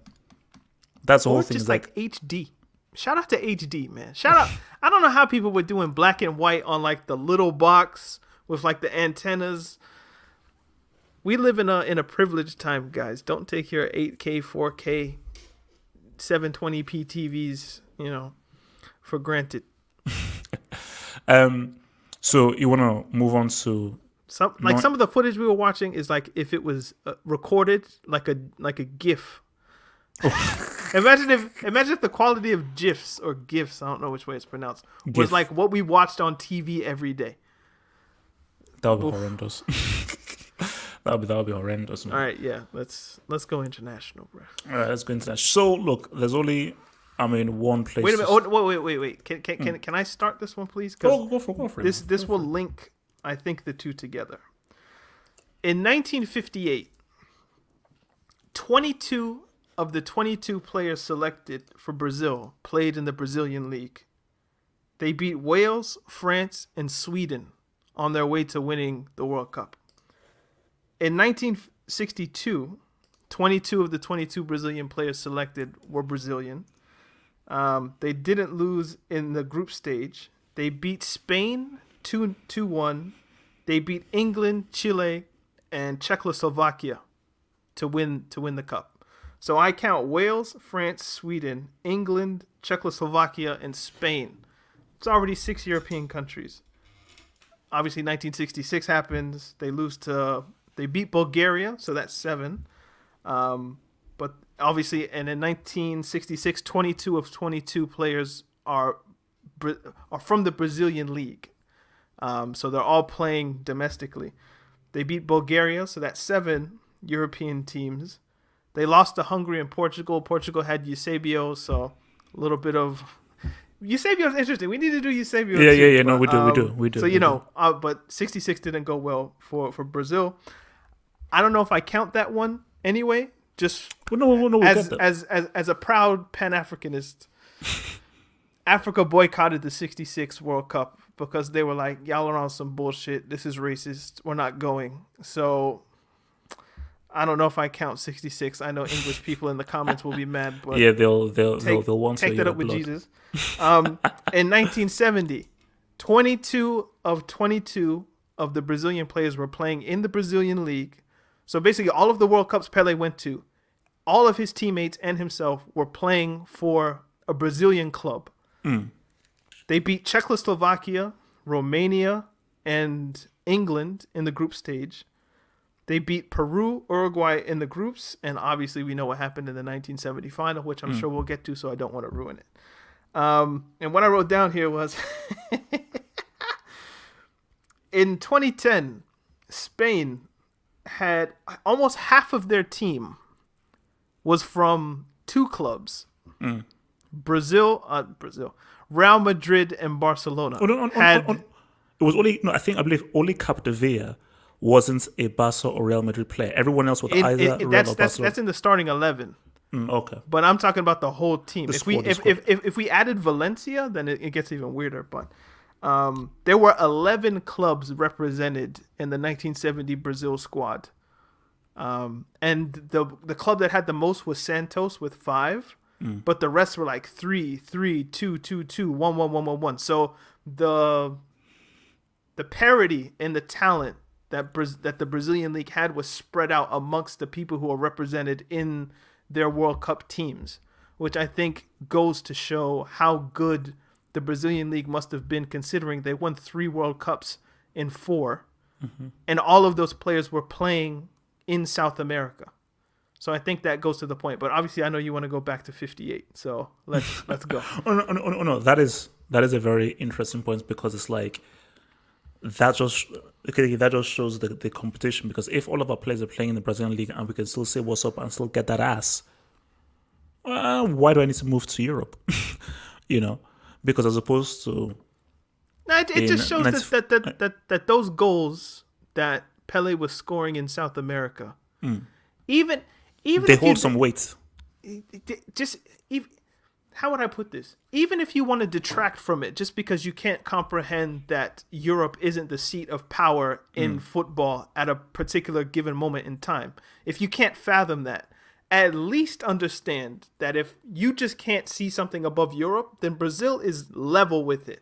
That's the whole thing. Just like HD. Shout out to HD, man. Shout out. I don't know how people were doing black and white on like the little box with like the antennas. We live in a privileged time, guys. Don't take your 8K, 4K, 720p TVs, for granted. So you want to move on to some of the footage we were watching is like if it was recorded like a GIF. Imagine if the quality of GIFs or GIFs, I don't know which way it's pronounced, was like what we watched on TV every day. That would be horrendous. that would be horrendous, man. All right, yeah, let's go international, bro. All right, let's go international. So look, there's only one place. Wait a minute. Wait. Can I start this one, please? Go for it. This will link, I think, the two together. In 1958, 22 of the 22 players selected for Brazil played in the Brazilian league. They beat Wales, France, and Sweden on their way to winning the World Cup. In 1962, 22 of the 22 Brazilian players selected were Brazilian. They didn't lose in the group stage. They beat Spain 2-1. They beat England, Chile, and Czechoslovakia to win the cup. So I count Wales, France, Sweden, England, Czechoslovakia, and Spain. It's already 6 European countries. Obviously, 1966 happens. They beat Bulgaria, so that's 7. But obviously, and in 1966, 22 of 22 players are from the Brazilian league. So they're all playing domestically. They beat Bulgaria, so that's 7 European teams. They lost to Hungary and Portugal. Portugal had Eusebio, so a little bit of Eusebio's interesting. We need to do Eusebio. Yeah. No, we do. So but 66 didn't go well for Brazil. I don't know if I count that one anyway. Just as a proud Pan-Africanist, Africa boycotted the 66 World Cup because they were like, y'all are on some bullshit. This is racist. We're not going. So I don't know if I count 66. I know English people in the comments will be mad, but yeah, they'll want to take that up with Jesus. In 1970, 22 of 22 of the Brazilian players were playing in the Brazilian league. So basically, all of the World Cups Pele went to, all of his teammates and himself were playing for a Brazilian club. They beat Czechoslovakia, Romania, and England in the group stage. They beat Peru, Uruguay in the groups, and obviously we know what happened in the 1970 final, which I'm sure we'll get to, so I don't want to ruin it. And what I wrote down here was, in 2010, Spain had almost half of their team was from 2 clubs, Brazil, Real Madrid and Barcelona. I believe only Capdevila wasn't a Barca or Real Madrid player. Everyone else was either Real or Barcelona. That's in the starting 11. Okay. But I'm talking about the whole team. If we added Valencia, then it gets even weirder. But There were 11 clubs represented in the 1970 Brazil squad. And the club that had the most was Santos with 5, but the rest were like 3, 3, 2, 2, 2, 1, 1, 1, 1, 1. So the parity in the talent that the Brazilian league had was spread out amongst the people who are represented in their World Cup teams, which I think goes to show how good the Brazilian league must have been, considering they won 3 World Cups in 4, and all of those players were playing in South America. So I think that goes to the point. But obviously, I know you want to go back to 58. So let's go. No. That is a very interesting point, because it's like that just shows the competition. Because if all of our players are playing in the Brazilian league and we can still say what's up and still get that ass, why do I need to move to Europe? Because as opposed to it just shows that those goals that Pele was scoring in South America, even they hold some weight. How would I put this? Even if you want to detract from it, just because you can't comprehend that Europe isn't the seat of power in football at a particular given moment in time, if you can't fathom that, at least understand that if you just can't see something above Europe, then Brazil is level with it.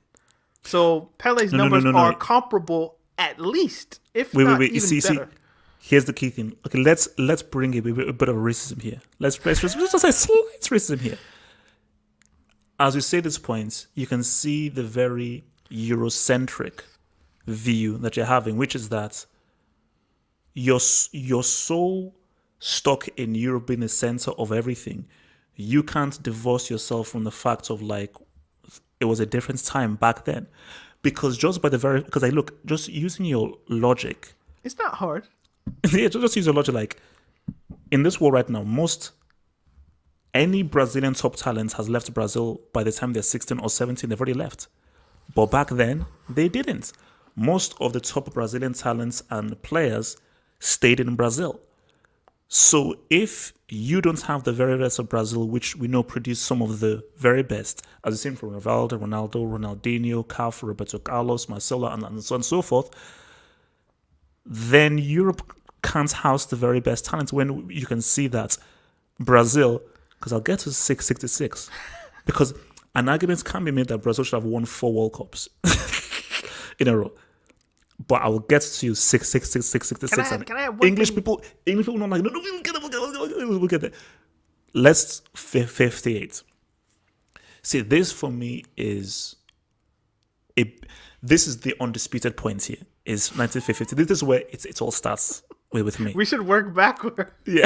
So Pele's numbers are comparable, at least, if not even better. Here's the key thing. Okay, let's bring a bit of racism here. Let's just say slight racism here. As we say these points, you can see the very Eurocentric view that you're having, which is that you're so stuck in Europe being the center of everything. You can't divorce yourself from the fact of like it was a different time back then. Because just using your logic, it's not hard. Yeah, just use your logic. Like in this world right now, any Brazilian top talent has left Brazil by the time they're 16 or 17. They've already left. But back then, they didn't. Most of the top Brazilian talents and players stayed in Brazil. So if you don't have the very best of Brazil, which we know produced some of the very best, as you've seen from Rivaldo, Ronaldo, Ronaldinho, Cafu, Roberto Carlos, Marcelo, and so on and so forth, then Europe can't house the very best talent. When you can see that Brazil, because I'll get to 666, because an argument can be made that Brazil should have won 4 World Cups in a row. But I will get to 666. English people not like, no, we'll get there. Let's 58. See, this for me is this is the undisputed point here. Is 1950. This is where it all starts with me. We should work backward. Yeah.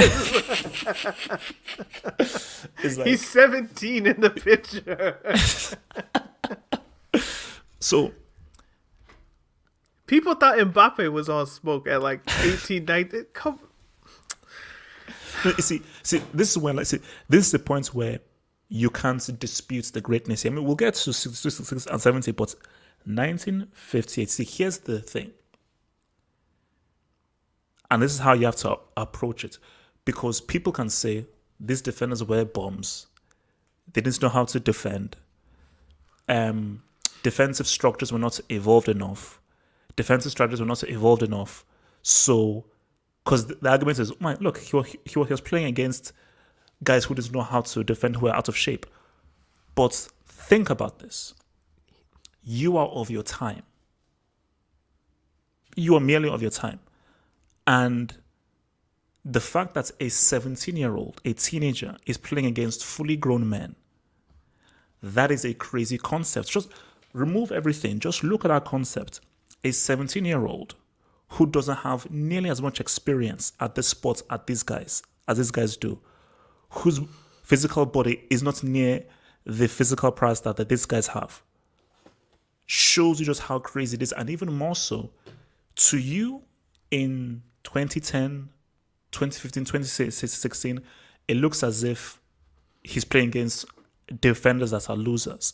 Like, he's 17 in the picture. So people thought Mbappe was on smoke at like 18, 19. Come. No, see, this is when this is the point where you can't dispute the greatness. I mean, we'll get to 66 and 70, but 1958. See, here's the thing, and this is how you have to approach it, because people can say these defenders were bombs. They didn't know how to defend. Defensive structures were not evolved enough. Defensive strategies were not evolved enough. So, because the argument is, look, he was playing against guys who didn't know how to defend, who are out of shape. But think about this. You are of your time. You are merely of your time. And the fact that a 17-year-old, a teenager, is playing against fully grown men, that is a crazy concept. Just remove everything. Just look at that concept. A 17-year-old who doesn't have nearly as much experience at this sport as these guys do, whose physical body is not near the physical prowess that these guys have, shows you just how crazy it is. And even more so, to you in 2010, 2015, 2016, it looks as if he's playing against defenders that are losers.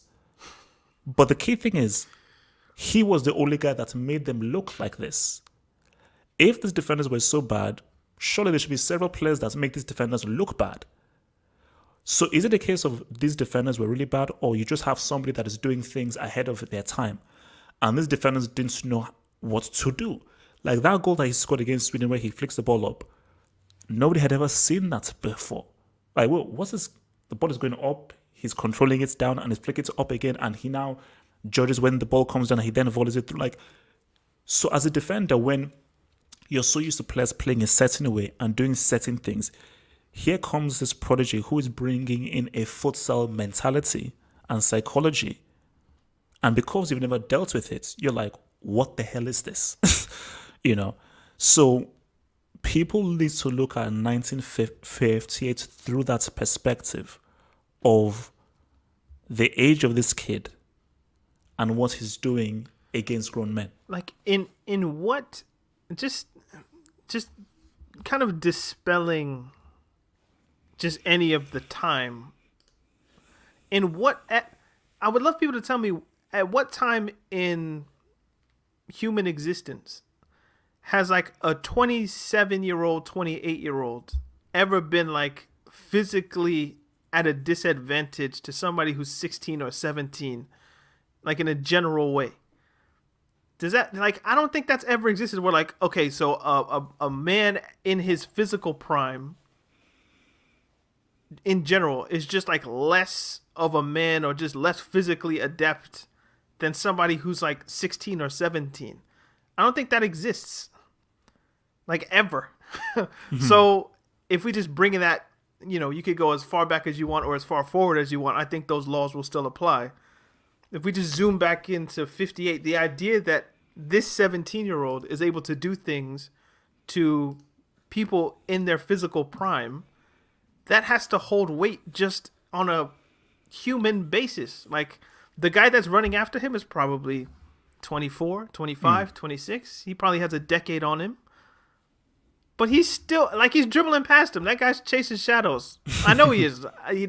But the key thing is, he was the only guy that made them look like this. If these defenders were so bad, surely there should be several players that make these defenders look bad. So is it a case of these defenders were really bad, or you just have somebody that is doing things ahead of their time? And these defenders didn't know what to do. Like that goal that he scored against Sweden where he flicks the ball up, nobody had ever seen that before. Like, well, what's this? The ball is going up, he's controlling it down and he's flicking it up again, and he now judges when the ball comes down and he then volleys it through. Like, so as a defender, when you're so used to players playing a certain way and doing certain things, here comes this prodigy who is bringing in a futsal mentality and psychology. And because you've never dealt with it, you're like, what the hell is this? You know? So people need to look at 1958 through that perspective of the age of this kid and what he's doing against grown men. Like in what, just kind of dispelling just any of the time. In what, I would love people to tell me at what time in human existence has like a 27-year-old, 28-year-old ever been like physically at a disadvantage to somebody who's 16 or 17, like in a general way? Does that, like, I don't think that's ever existed where like, okay, so a man in his physical prime in general is just like less of a man or just less physically adept than somebody who's like 16 or 17. I don't think that exists, like, ever. So if we just bring in that, you know, you could go as far back as you want or as far forward as you want, I think those laws will still apply. If we just zoom back into 58, the idea that this 17-year-old is able to do things to people in their physical prime, that has to hold weight just on a human basis. Like, the guy that's running after him is probably 24, 25, 26. He probably has a decade on him. But he's still, like, he's dribbling past him. That guy's chasing shadows. I know he is. He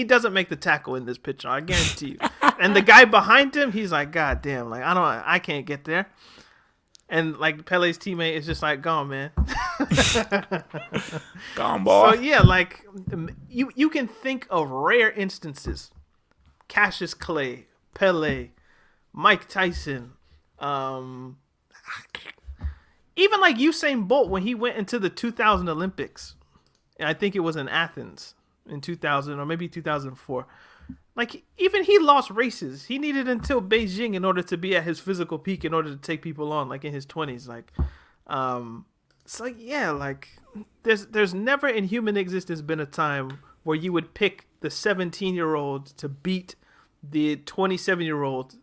doesn't make the tackle in this picture, I guarantee you. And the guy behind him, he's like, God damn, like, I can't get there. And, like, Pele's teammate is just like, go on, man. Go on, boy. So, yeah, like, you can think of rare instances. Cassius Clay, Pele, Mike Tyson, even like Usain Bolt when he went into the 2000 Olympics. And I think it was in Athens in 2000 or maybe 2004. Like, even he lost races. He needed until Beijing in order to be at his physical peak in order to take people on, like in his 20s. Like, it's like, yeah, like there's never in human existence been a time where you would pick the 17-year-old to beat the 27-year-old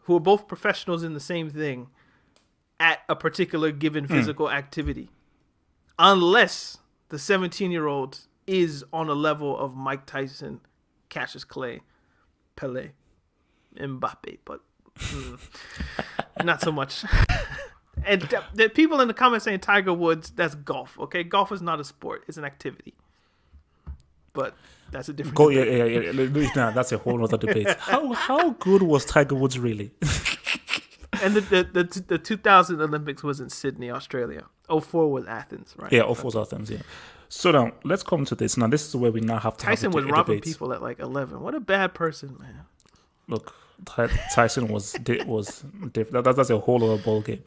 who are both professionals in the same thing at a particular given physical activity, unless the 17-year-old is on a level of Mike Tyson, Cassius Clay, Pele, Mbappe, but not so much. And the people in the comments saying Tiger Woods, that's golf. Okay, golf is not a sport; it's an activity. But that's a different. Yeah. Nah, that's a whole other debate. How good was Tiger Woods really? And the 2000 Olympics was in Sydney, Australia. 04 was Athens, right? Yeah, 04 was Athens, yeah. So now, let's come to this. Now, this is where we now have to Tyson have was robbing people at like 11. What a bad person, man. Look, Tyson was different. That's a whole other ball game.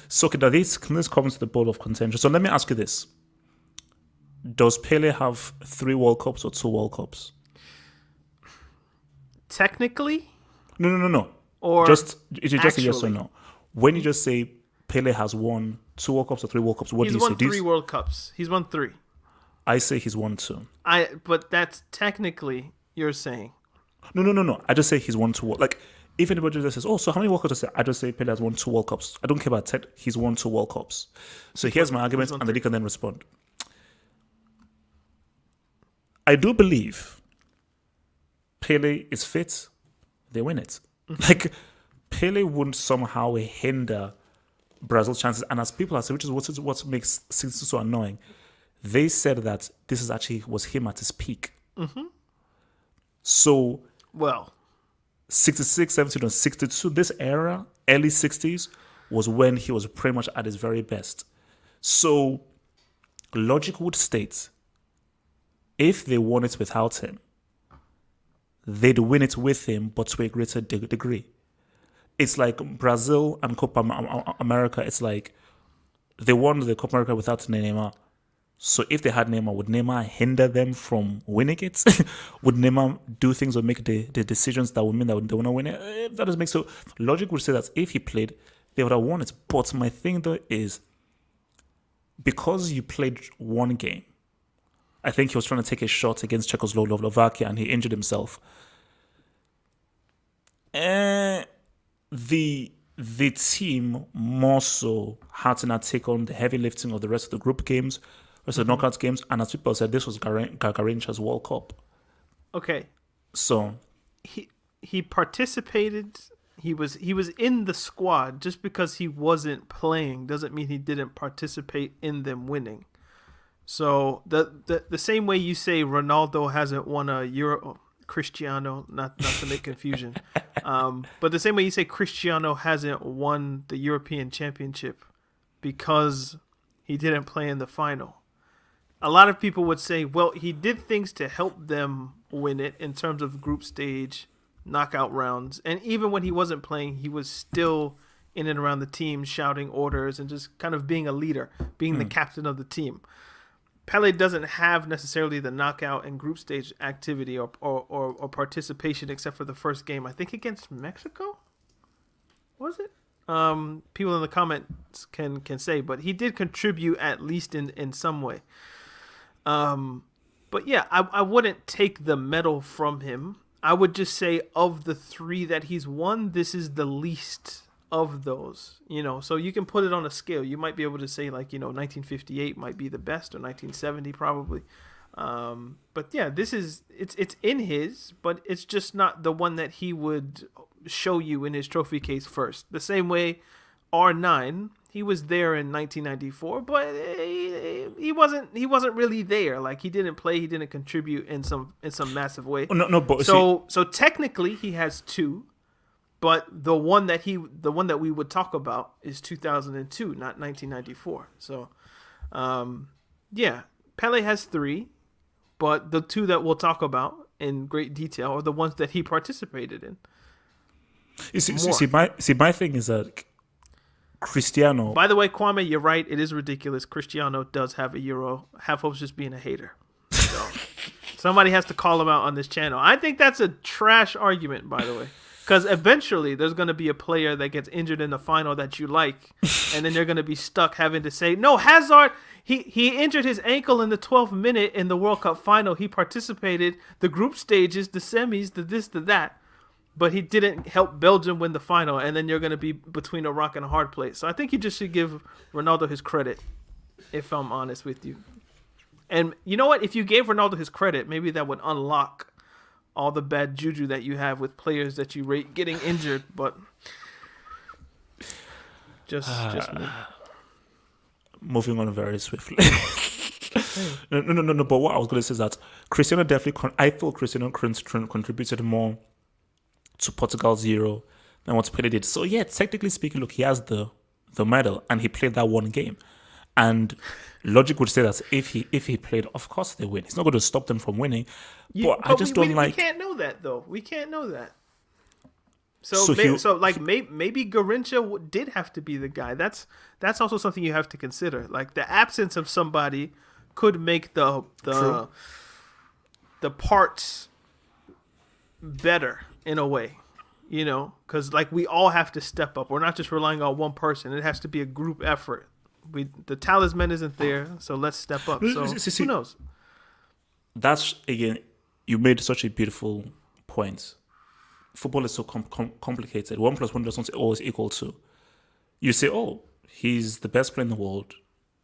So, okay, now this comes to the ball of contention. So let me ask you this. Does Pele have 3 World Cups or 2 World Cups? Technically? No. Or is it just a yes or no? When you just say Pele has won 2 World Cups or 3 World Cups, what do you say? He's won 3 World Cups. He's won 3. I say he's won 2. But that's technically you're saying. No. I just say he's won 2. Like, if anybody just says, oh, so how many World Cups? I just say Pele has won 2 World Cups. I don't care about tech. He's won 2 World Cups. So here's my argument, and then you can then respond. I do believe Pele is fit. They win it. Like, Pele wouldn't somehow hinder Brazil's chances. And as people are saying, which is what makes things so annoying, they said that this is actually was him at his peak. Mm-hmm. So, well, 66, 17, and 62, this era, early 60s, was when he was pretty much at his very best. So, logic would state, if they won it without him, they'd win it with him, but to a greater degree. it's like Brazil and Copa America. It's like they won the Copa America without Neymar. So if they had Neymar, would Neymar hinder them from winning it? Would Neymar do things or make the decisions that would mean that they would not win it? That doesn't make so. Logic would say that if he played, they would have won it. But my thing though is, because you played one game, I think he was trying to take a shot against Czechoslovakia and he injured himself. The team more so had to now take on the heavy lifting of the rest of the group games, rest of the knockout games, and as people said, this was Gagarincha's World Cup. Okay. So he participated. He was in the squad. Just because he wasn't playing doesn't mean he didn't participate in them winning. So the same way you say Ronaldo hasn't won a Euro, Cristiano, not to make confusion, but the same way you say Cristiano hasn't won the European Championship because he didn't play in the final. A lot of people would say, well, he did things to help them win it in terms of group stage, knockout rounds, and even when he wasn't playing, he was still in and around the team shouting orders and just kind of being a leader, being the captain of the team. Pele doesn't have necessarily the knockout and group stage activity or participation except for the first game, I think against Mexico. Was it? People in the comments can say, but he did contribute at least in some way. But yeah, I wouldn't take the medal from him. I would just say of the three that he's won, this is the least of those, so you can put it on a scale. You might be able to say 1958 might be the best, or 1970 probably. But yeah, it's in his, but it's just not the one that he would show you in his trophy case first. The same way R9, he was there in 1994, but he wasn't really there. Like, he didn't play, he didn't contribute in some massive way. But so technically he has two. But the one that we would talk about is 2002, not 1994. So, yeah, Pele has three, but the two that we'll talk about in great detail are the ones that he participated in. My thing is that Cristiano. By the way, Kwame, you're right. It is ridiculous. Cristiano does have a Euro. Half hope's just being a hater. So somebody has to call him out on this channel. I think that's a trash argument, by the way. Because eventually there's going to be a player that gets injured in the final that you like, and then they're going to be stuck having to say, no, Hazard, he injured his ankle in the 12th minute in the World Cup final. He participated, the group stages, the semis, the this, the that, but he didn't help Belgium win the final, and then you're going to be between a rock and a hard place. So I think you just should give Ronaldo his credit, if I'm honest with you. And you know what? If you gave Ronaldo his credit, maybe that would unlock all the bad juju that you have with players that you rate getting injured, but just me. Moving on very swiftly. No. But what I was going to say is that Cristiano definitely, I feel Cristiano contributed more to Portugal's Euro than what Pele did. So yeah, technically speaking, look, he has the medal and he played that one game. And logic would say that if he played, of course they win. He's not going to stop them from winning. But I just don't like. We can't know that though. We can't know that. So maybe Garincha did have to be the guy. That's also something you have to consider. Like, the absence of somebody could make the parts better in a way. Because like, we all have to step up. We're not just relying on one person. It has to be a group effort. The talisman isn't there, so let's step up. So who knows? That's, again, you made such a beautiful point. Football is so complicated. 1 + 1 doesn't always equal 2. You say, oh, he's the best player in the world,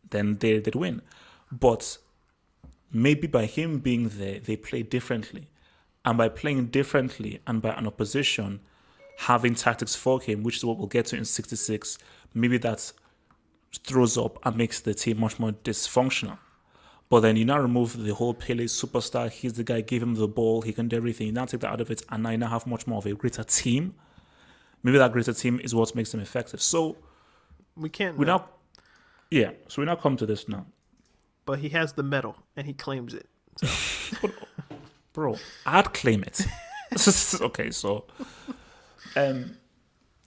then they'd win. But maybe by him being there, they play differently. And by playing differently and by an opposition having tactics for him, which is what we'll get to in 66, maybe that throws up and makes the team much more dysfunctional. But then you now remove the whole Pele superstar. He's the guy, give him the ball, he can do everything. You now take that out of it, and now you now have much more of a greater team. Maybe that greater team is what makes them effective. So we can't. So we now come to this now. But he has the medal, and he claims it. So. Bro, I'd claim it. Okay, so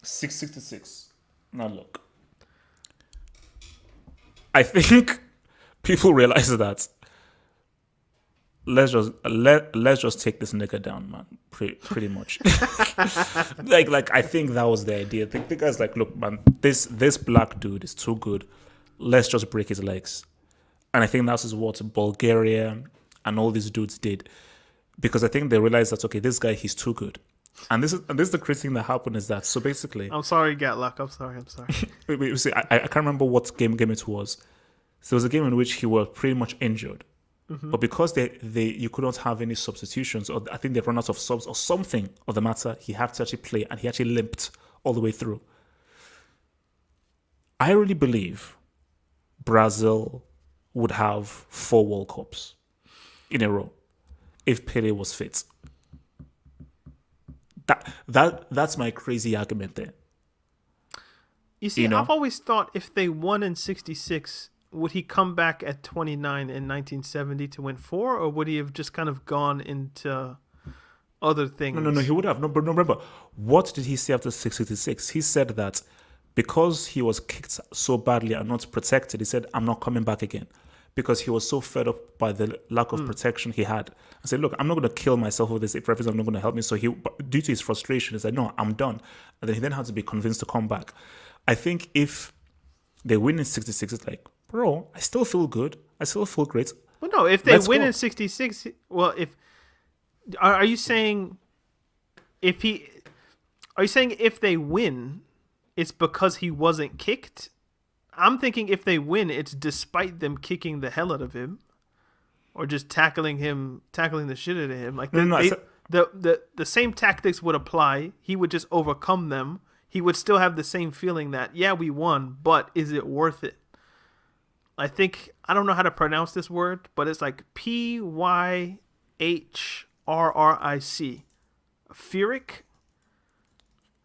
666. Now look, I think people realize that let's just take this nigga down, man. Pretty much. like I think that was the idea. The guy's like, look, man, this black dude is too good. Let's just break his legs. And I think that's what Bulgaria and all these dudes did, because I think they realized that, okay, this guy, he's too good. And this is the crazy thing that happened is that, so basically, I'm sorry, Gatlock. I'm sorry. wait, see, I can't remember what game it was. So it was a game in which he was pretty much injured. Mm-hmm. But because you could not have any substitutions, or I think they run out of subs or something of the matter, he had to actually play, and he actually limped all the way through. I really believe Brazil would have 4 World Cups in a row if Pele was fit. That's my crazy argument there. You see, I've always thought if they won in 66, would he come back at 29 in 1970 to win 4, or would he have just kind of gone into other things? No, he would have. No, but remember, what did he say after 66? He said that because he was kicked so badly and not protected, he said, I'm not coming back again. Because he was so fed up by the lack of protection he had. I said, look, I'm not going to kill myself with this if referees are not going to help me. So due to his frustration, he said, no, I'm done. And then he then had to be convinced to come back. I think if they win in 66, it's like, bro, I still feel good. I still feel great. Well, no, if they win in 66, well, are you saying if they win, it's because he wasn't kicked? I'm thinking if they win, it's despite them kicking the hell out of him, or just tackling the shit out of him. Like the same tactics would apply. He would just overcome them. He would still have the same feeling that, yeah, we won, but is it worth it? I don't know how to pronounce this word, but it's like Pyrrhic.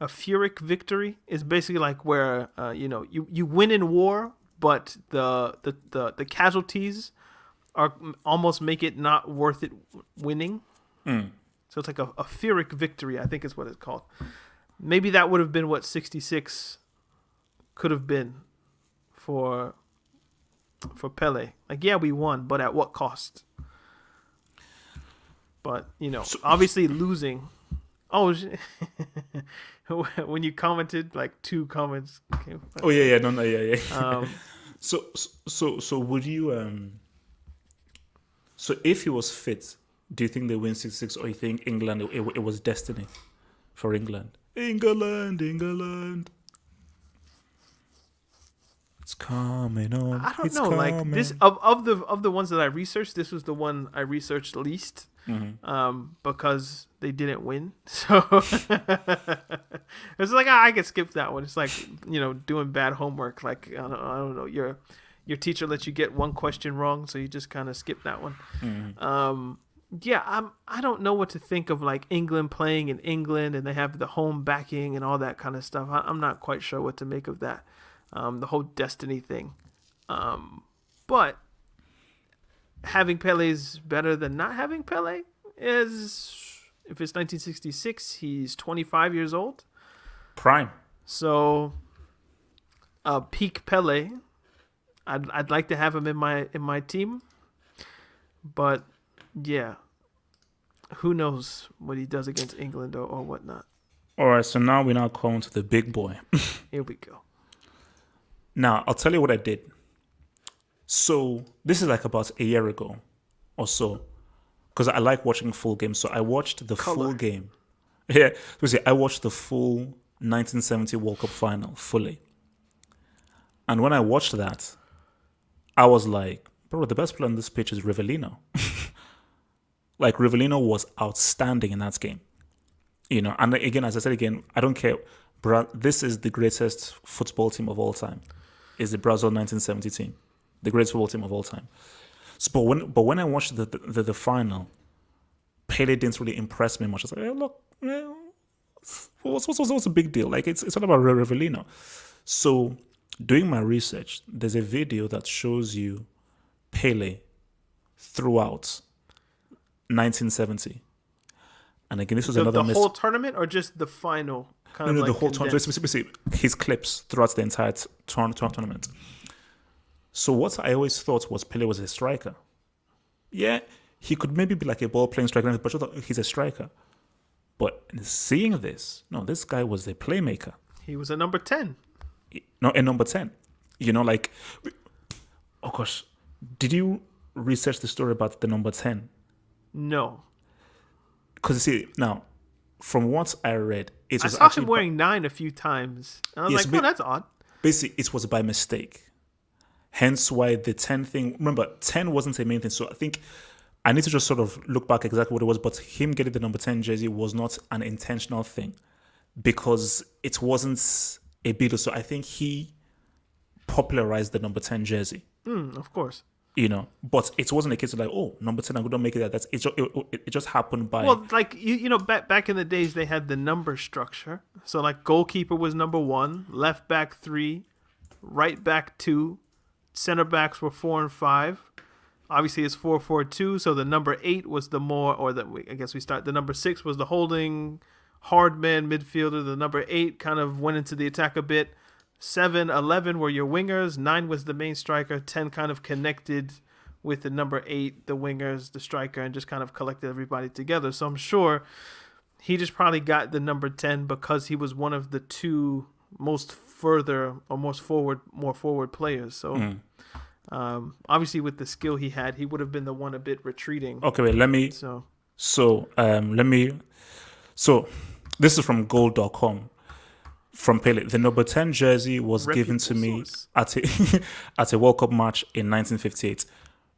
A Pyrrhic victory is basically like where you win in war, but the casualties are almost make it not worth it winning. So it's like a Pyrrhic victory, I think is what it's called. Maybe that would have been what 66 could have been for Pele. Like, yeah, we won, but at what cost? But obviously losing. Oh, when you commented, like 2 comments came. Oh yeah, yeah. So would you so if he was fit, do you think they win 6-6, or you think England it was destiny for England? England. It's coming on. I don't know. Like this of the ones that I researched, this was the one I researched least. Because they didn't win, so it's like I could skip that one. It's like doing bad homework. Like I don't know, your teacher lets you get one question wrong, so you just kind of skip that one. I don't know what to think of like England playing in England, and they have the home backing and all that kind of stuff. I'm not quite sure what to make of that. The whole destiny thing, but having Pele is better than not having Pele. Is if it's 1966, he's 25 years old, prime. So, peak Pele. I'd like to have him in my team, but yeah, who knows what he does against England or whatnot. All right, so now we're calling to the big boy. Here we go. Now I'll tell you what I did. So this is like about a year ago or so, because I like watching full games. So I watched the full game. Yeah, I watched the full 1970 World Cup final fully. And when I watched that, I was like, bro, the best player on this pitch is Rivellino. Like, Rivellino was outstanding in that game. And again, as I said again, I don't care. This is the greatest football team of all time. It's the Brazil 1970 team. The greatest football team of all time. So, but when I watched the final, Pele didn't really impress me much. I was like, hey, look, what's the big deal? Like, it's all about Rivellino. So, doing my research, there's a video that shows you Pele throughout 1970. And again, this was another whole tournament or just the final? kind No, of no, like the whole tournament. condensed. Specifically, his clips throughout the entire tournament. So what I always thought was Pele was a striker. Yeah, he could maybe be like a ball playing striker, but I thought he's a striker. But seeing this, no, this guy was a playmaker. He was a number 10. No, a number 10. You know, like, oh gosh, did you research the story about the number 10? No. Because you see, now, from what I read, it I was saw actually him wearing 9 a few times. And I was Yes, like, oh, that's odd. basically it was by mistake. Hence why the 10 thing, remember, 10 wasn't a main thing. So I think I need to just sort of look back exactly what it was, but him getting the number 10 jersey was not an intentional thing because it wasn't a big deal. So I think he popularized the number 10 jersey. Of course. You know, but it wasn't a case of like, oh, number 10, I'm going to make it that. That's it just happened by. Well, like, you know, back in the days, they had the number structure. So, like, goalkeeper was number 1, left back 3, right back 2, center backs were 4 and 5. Obviously, it's 4-4-2. So the number 8 was the more, or the number 6 was the holding hard man midfielder. The number 8 kind of went into the attack a bit. 7, 11 were your wingers. 9 was the main striker. 10 kind of connected with the number 8, the wingers, the striker, and just kind of collected everybody together. So I'm sure he just probably got the number 10 because he was one of the 2 most more forward players. So obviously with the skill he had, he would have been the one a bit retreating. Okay, wait, let me. So this is from gold.com. From Pele, the number 10 jersey was given to me at a World Cup match in 1958.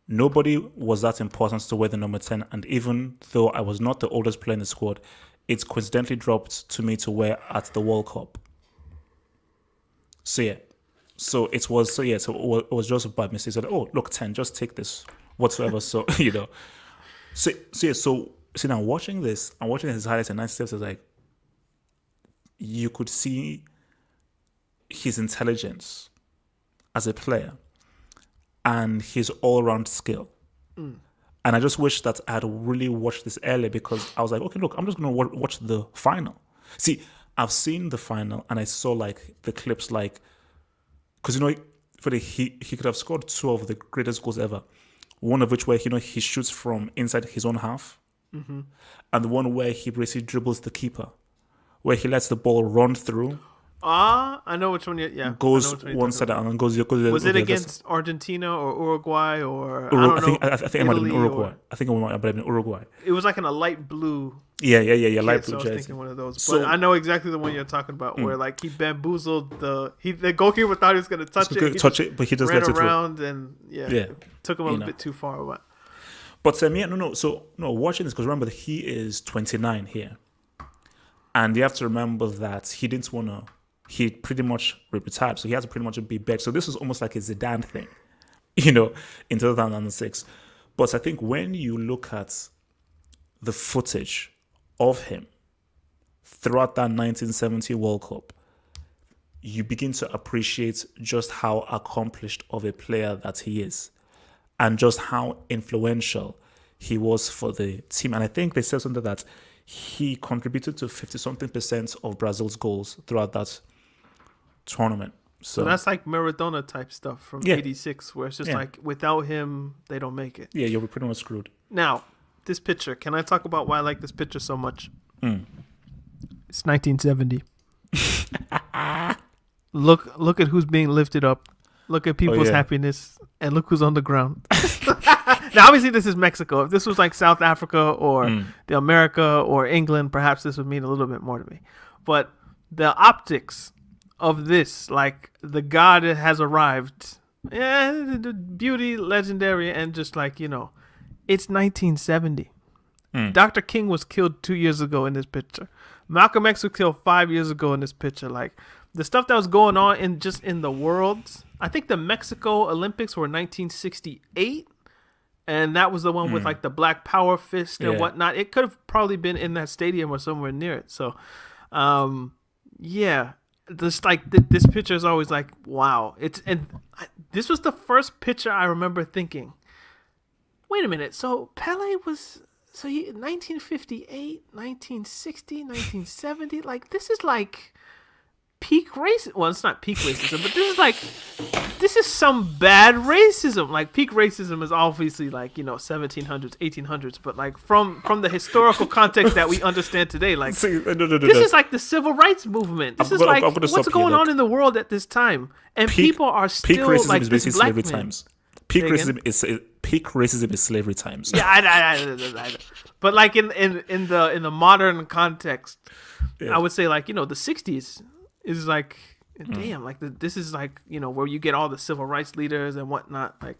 Nobody was that important to wear the number 10, and even though I was not the oldest player in the squad, it coincidentally dropped to me to wear at the World Cup. So yeah, so it was just by mistake. So oh, look, 10, just take this whatsoever. So you know, so now watching this, I'm watching his highlights in 96. I was like, you could see his intelligence as a player and his all-round skill. And I just wish that I had really watched this earlier because I was like, okay, look, I'm just going to watch the final. See, I've seen the final and I saw like the clips like, because, you know, he could have scored 2 of the greatest goals ever. One of which where, you know, he shoots from inside his own half. And the one where he basically dribbles the keeper, where he lets the ball run through. I know which one. Goes one side and then goes the other. Was it against Argentina or Uruguay or I think it might have been Uruguay. I think it might have been Uruguay. It was like in a light blue. Yeah, light blue so I was jersey. thinking one of those. But I know exactly the one you're talking about, where like he bamboozled the goalkeeper thought he was going to touch it, but he just ran let it around and took him a bit too far away. But So watching this, because remember he is 29 here. And you have to remember that he didn't want to, he pretty much retired. So he had to pretty much be back. So this was almost like a Zidane thing, you know, in 2006. But I think when you look at the footage of him throughout that 1970 World Cup, you begin to appreciate just how accomplished of a player that he is and just how influential he was for the team. And I think they said something that he contributed to 50-something% of Brazil's goals throughout that tournament. So that's like Maradona type stuff from 86, where it's just like, without him, they don't make it. Yeah, you'll be pretty much screwed. Now, this picture, can I talk about why I like this picture so much? It's 1970. Look at who's being lifted up. Look at people's happiness, and look who's on the ground. Now, obviously, this is Mexico. If this was like South Africa or the America or England, perhaps this would mean a little bit more to me. But the optics of this, like the god has arrived, the beauty, legendary, and just like, you know, it's 1970. Dr. King was killed 2 years ago in this picture. Malcolm X was killed 5 years ago in this picture. Like the stuff that was going on in the world. I think the Mexico Olympics were 1968. And that was the one with like the Black Power fist and whatnot. It could have probably been in that stadium or somewhere near it. So, this this picture is always like, wow. This was the first picture I remember thinking, wait a minute. So Pele was So 1958, 1960, 1970, like this is like peak racism. Well, it's not peak racism, but this is some bad racism. Like peak racism is obviously like 1700s, 1800s, but like from the historical context that we understand today, like this is like the civil rights movement. This is like what's going on in the world at this time, and people are still peak racism like is this basically black slavery man. times. Peak racism is slavery times. Yeah, I but like in the modern context, I would say like the 60s is like damn, like this is like where you get all the civil rights leaders and whatnot, like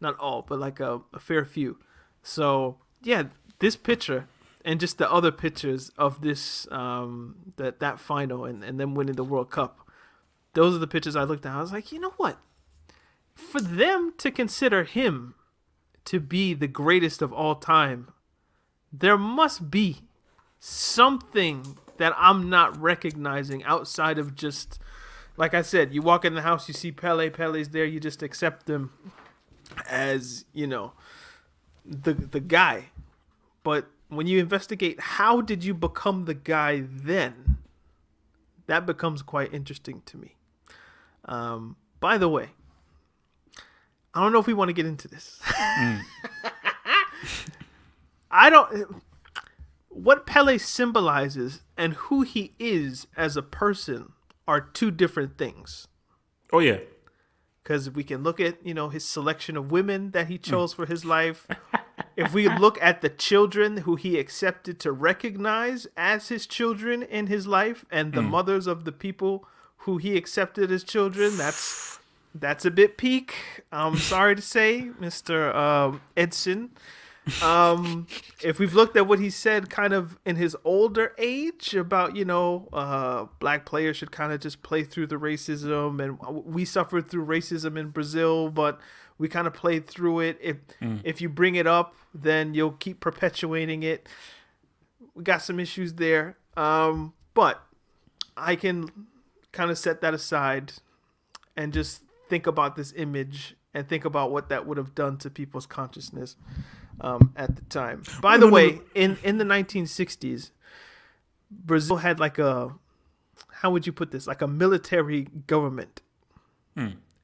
not all, but like a fair few. So yeah, this picture and just the other pictures of this that final and them winning the World Cup, those are the pictures I looked at. I was like, you know what? For them to consider him to be the greatest of all time, there must be something that I'm not recognizing outside of just, like I said, you walk in the house, you see Pele, Pele's there, you just accept him as, the guy. But when you investigate, how did you become the guy then? That becomes quite interesting to me. By the way, I don't know if we want to get into this. What Pele symbolizes and who he is as a person are two different things. Oh yeah. Because we can look at, his selection of women that he chose for his life. If we look at the children who he accepted to recognize as his children in his life and the mothers of the people who he accepted as children, that's a bit peak. I'm sorry to say, Mr. Edson. If we've looked at what he said kind of in his older age about, black players should kind of just play through the racism, and we suffered through racism in Brazil, but we kind of played through it. If you bring it up, then you'll keep perpetuating it. We got some issues there. But I can kind of set that aside and just think about this image and think about what that would have done to people's consciousness at the time. By the way, in the 1960s, Brazil had like how would you put this? Like a military government.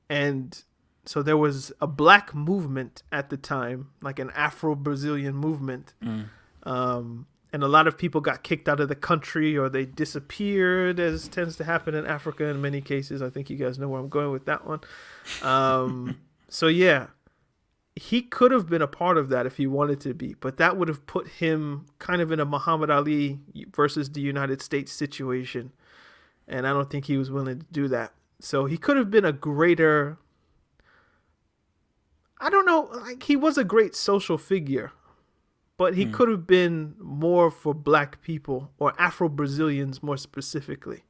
And so there was a black movement at the time, like an Afro-Brazilian movement. And a lot of people got kicked out of the country or they disappeared, as tends to happen in Africa in many cases. I think you guys know where I'm going with that one. So yeah, he could have been a part of that if he wanted to be, but that would have put him kind of in a Muhammad Ali versus the United States situation. And I don't think he was willing to do that. So he could have been a greater, I don't know, like he was a great social figure, but he could have been more for black people or Afro-Brazilians more specifically.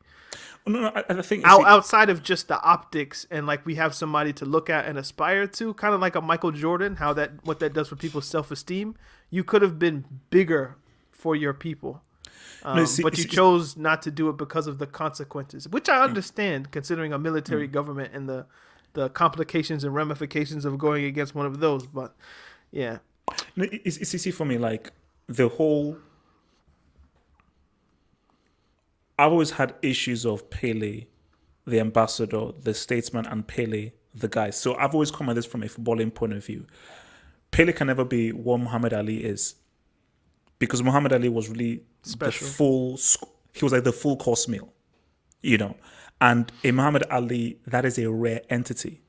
No, I think outside of just the optics and like we have somebody to look at and aspire to, kind of like a Michael Jordan, what that does for people's self-esteem. You could have been bigger for your people, but you chose not to do it because of the consequences, which I understand considering a military government and the complications and ramifications of going against one of those. But yeah. It's easy for me, like the whole. I've always had issues of Pele, the ambassador, the statesman, and Pele, the guy. So I've always come at this from a footballing point of view. Pele can never be what Muhammad Ali is, because Muhammad Ali was really special. He was like the full course meal, And in Muhammad Ali, that is a rare entity.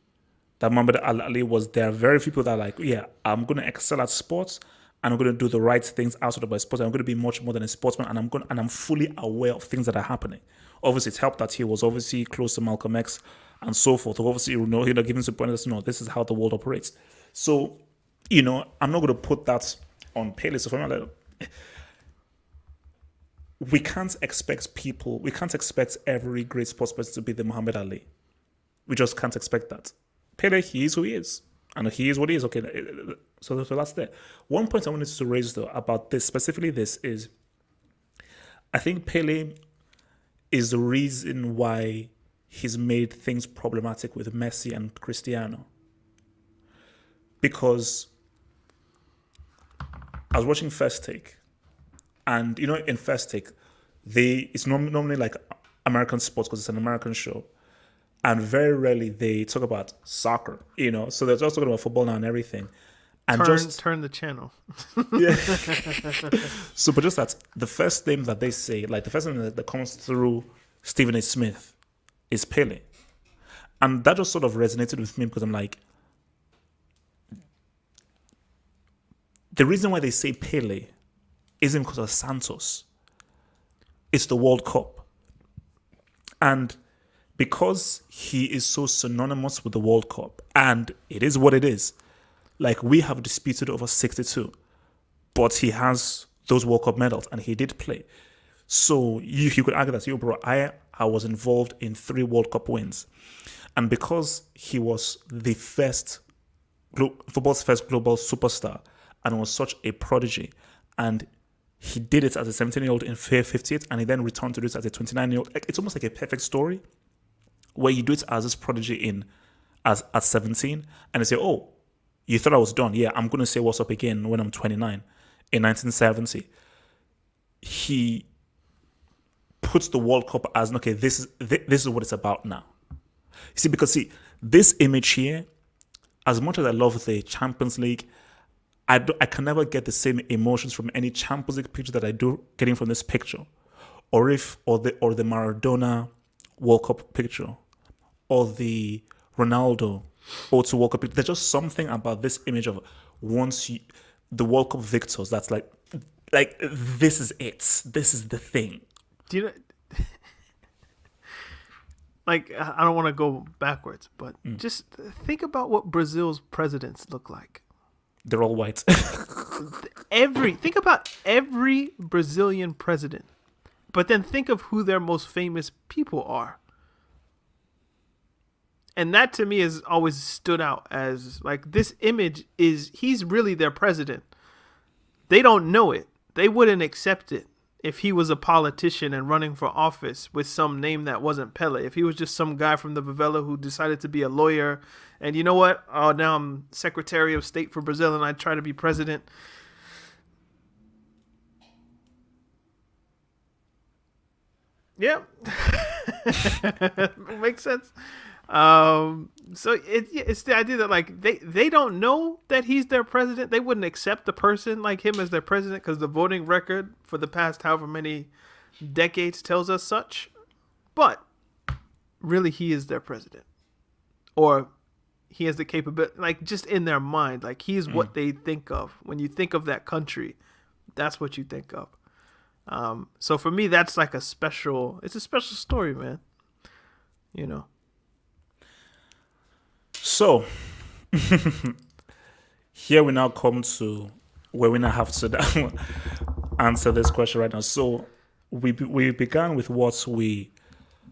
That Muhammad Ali was, there are very few people that are like, yeah, I'm going to excel at sports and I'm going to do the right things outside of my sports. I'm going to be much more than a sportsman, and I'm fully aware of things that are happening. Obviously, it helped that he was obviously close to Malcolm X and so forth. Obviously, giving some pointers, this is how the world operates. So, I'm not going to put that on Pele. So for me, like, we can't expect every great sports person to be the Muhammad Ali. We just can't expect that. Pele, he is who he is. And he is what he is. Okay, so that's there. One point I wanted to raise, though, about this, specifically this, is I think Pele is the reason why he's made things problematic with Messi and Cristiano. Because I was watching First Take, and you know, in First Take, it's normally like American sports because it's an American show, and very rarely they talk about soccer. You know, so they're just talking about football now and everything. And turn the channel. Yeah. So, but just that the first name that they say, like the first name that comes through Stephen A. Smith, is Pele, and that just sort of resonated with me because I'm like, the reason why they say Pele isn't because of Santos. It's the World Cup, and because he is so synonymous with the World Cup, and it is what it is. Like, we have disputed over 62, but he has those World Cup medals and he did play. So you could argue that, yo, bro, I was involved in 3 World Cup wins. And because he was the first, football's first global superstar and was such a prodigy, and he did it as a 17-year-old in 58, and he then returned to do it as a 29-year-old. Like, it's almost like a perfect story where you do it as this prodigy at 17, and they say, oh, you thought I was done. Yeah, I'm going to say what's up again when I'm 29. In 1970, he puts the World Cup as, okay, this is what it's about now. You see, because this image here, as much as I love the Champions League, I can never get the same emotions from any Champions League picture that I do getting from this picture, or the Maradona World Cup picture, or the Ronaldo O2 World Cup. There's just something about this image of the World Cup victors that's like this is it. This is the thing. Do you know? Like, I don't want to go backwards, but just think about what Brazil's presidents look like. They're all white. Think about every Brazilian president, but then think of who their most famous people are. And that to me has always stood out as, like, this image he's really their president. They don't know it. They wouldn't accept it if he was a politician and running for office with some name that wasn't Pele. If he was just some guy from the favela who decided to be a lawyer and, you know what? Oh, now I'm Secretary of State for Brazil and I try to be president. Yeah. Makes sense. So it's the idea that, like, they don't know that he's their president. They wouldn't accept a person like him as their president because the voting record for the past however many decades tells us such. But really, he is their president, or he has the capability, like, just in their mind, like, he's what they think of when you think of that country. That's what you think of. So for me, that's like it's a special story, man. You know. So, here we now come to where we now have to answer this question right now. So, we began with what we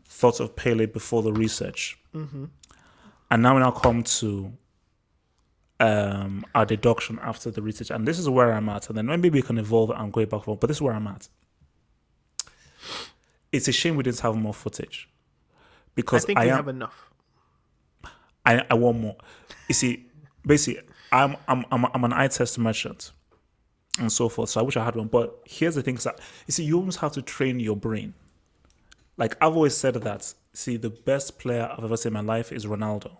thought of Pele before the research. Mm-hmm. And now we now come to our deduction after the research. And this is where I'm at. And then maybe we can evolve and go back forward. But this is where I'm at. It's a shame we didn't have more footage. Because I think we have enough. I want more. You see, basically, I'm an eye test merchant and so forth. So I wish I had one. But here's the thing: that you see, you almost have to train your brain. Like, I've always said that. See, the best player I've ever seen in my life is Ronaldo,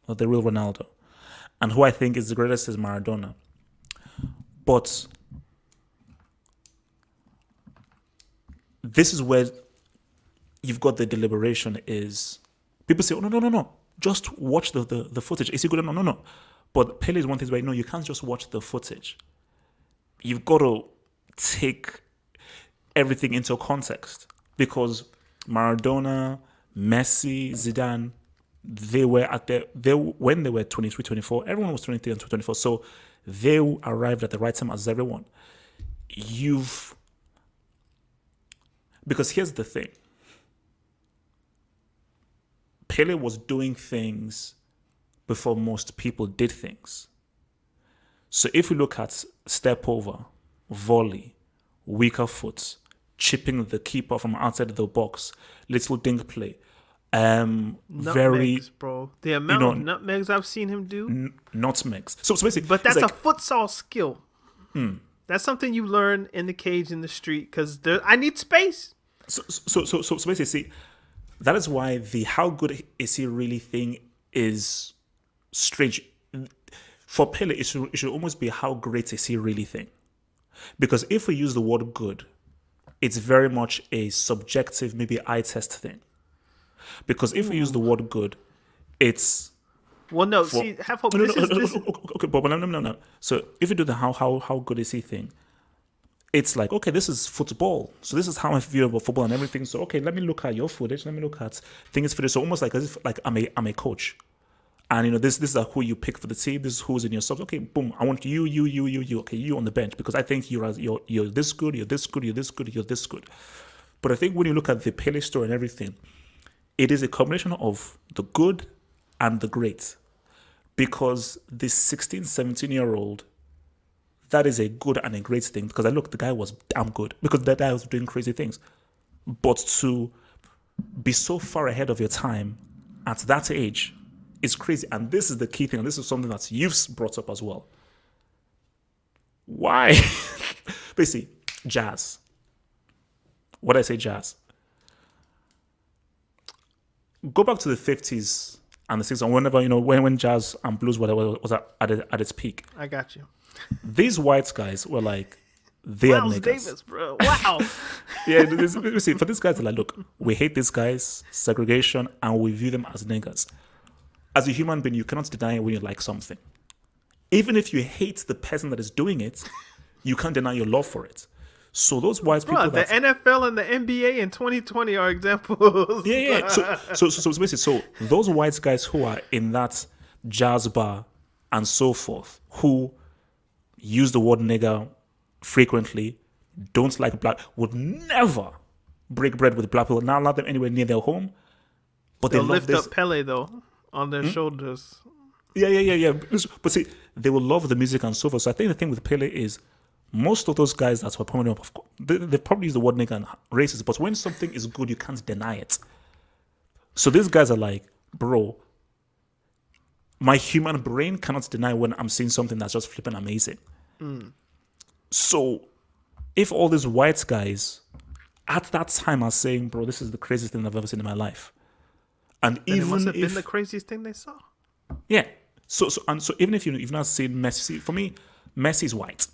or the real Ronaldo, and who I think is the greatest is Maradona. But this is where you've got the deliberation. Is people say, "Oh no. Just watch the footage. Is he good? No. But Pele is one thing where, no, you can't just watch the footage. You've got to take everything into context. Because Maradona, Messi, Zidane, when they were 23, 24, everyone was 23 and 24. So they arrived at the right time as everyone. Because here's the thing. Pele was doing things before most people did things. So if you look at step over, volley, weaker foot, chipping the keeper from outside of the box, little dink play, nutmegs, bro. The amount of nutmegs I've seen him do. Nutmegs. So basically, but that's a futsal skill. That's That's something you learn in the cage in the street because I need space. So basically, see, that is why the how good is he really thing is strange. For Pele, it should almost be how great is he really thing. Because if we use the word good, it's very much a subjective, maybe eye test thing. Because if we use the word good, it's well, no. See, have hope. Okay, but no. So if you do the how good is he thing, it's like, okay, this is football. So this is how I feel about football and everything. So okay, let me look at your footage. Let me look at things footage. So almost like as if like I'm a coach, and this is who you pick for the team. This is who's in your subs. Okay, boom. I want you. Okay, you on the bench because I think you're this good. You're this good. You're this good. You're this good. But I think when you look at the Pele story and everything, it is a combination of the good and the great. Because this 16, 17-year-old, that is a good and a great thing. Because the guy was damn good. Because that guy was doing crazy things. But to be so far ahead of your time at that age is crazy. And this is the key thing. And this is something that you've brought up as well. Why? Basically, jazz. What I say, jazz. Go back to the 50s and the 60s, and whenever, when jazz and blues was at its peak. I got you. These white guys were like, they are niggas. Davis, bro. Wow. Yeah, see, for these guys, they're like, look, we hate these guys, segregation, and we view them as niggas. As a human being, you cannot deny when you like something. Even if you hate the person that is doing it, you can't deny your love for it. So those white people, the NFL and the NBA in 2020 are examples. Yeah. So basically, so those white guys who are in that jazz bar and so forth, who use the word nigger frequently, don't like black, would never break bread with black people, not allow them anywhere near their home. But they'll they love lift up Pele though on their shoulders. Yeah. But see, they will love the music and so forth. So I think the thing with Pele is, most of those guys that were prominent, they probably use the word nigger and racist, but when something is good, you can't deny it. So these guys are like, bro, my human brain cannot deny when I'm seeing something that's just flipping amazing. So if all these white guys at that time are saying, bro, this is the craziest thing I've ever seen in my life. And then even it must have been the craziest thing they saw. Yeah. So even if you've not seen Messi, for me, Messi's white.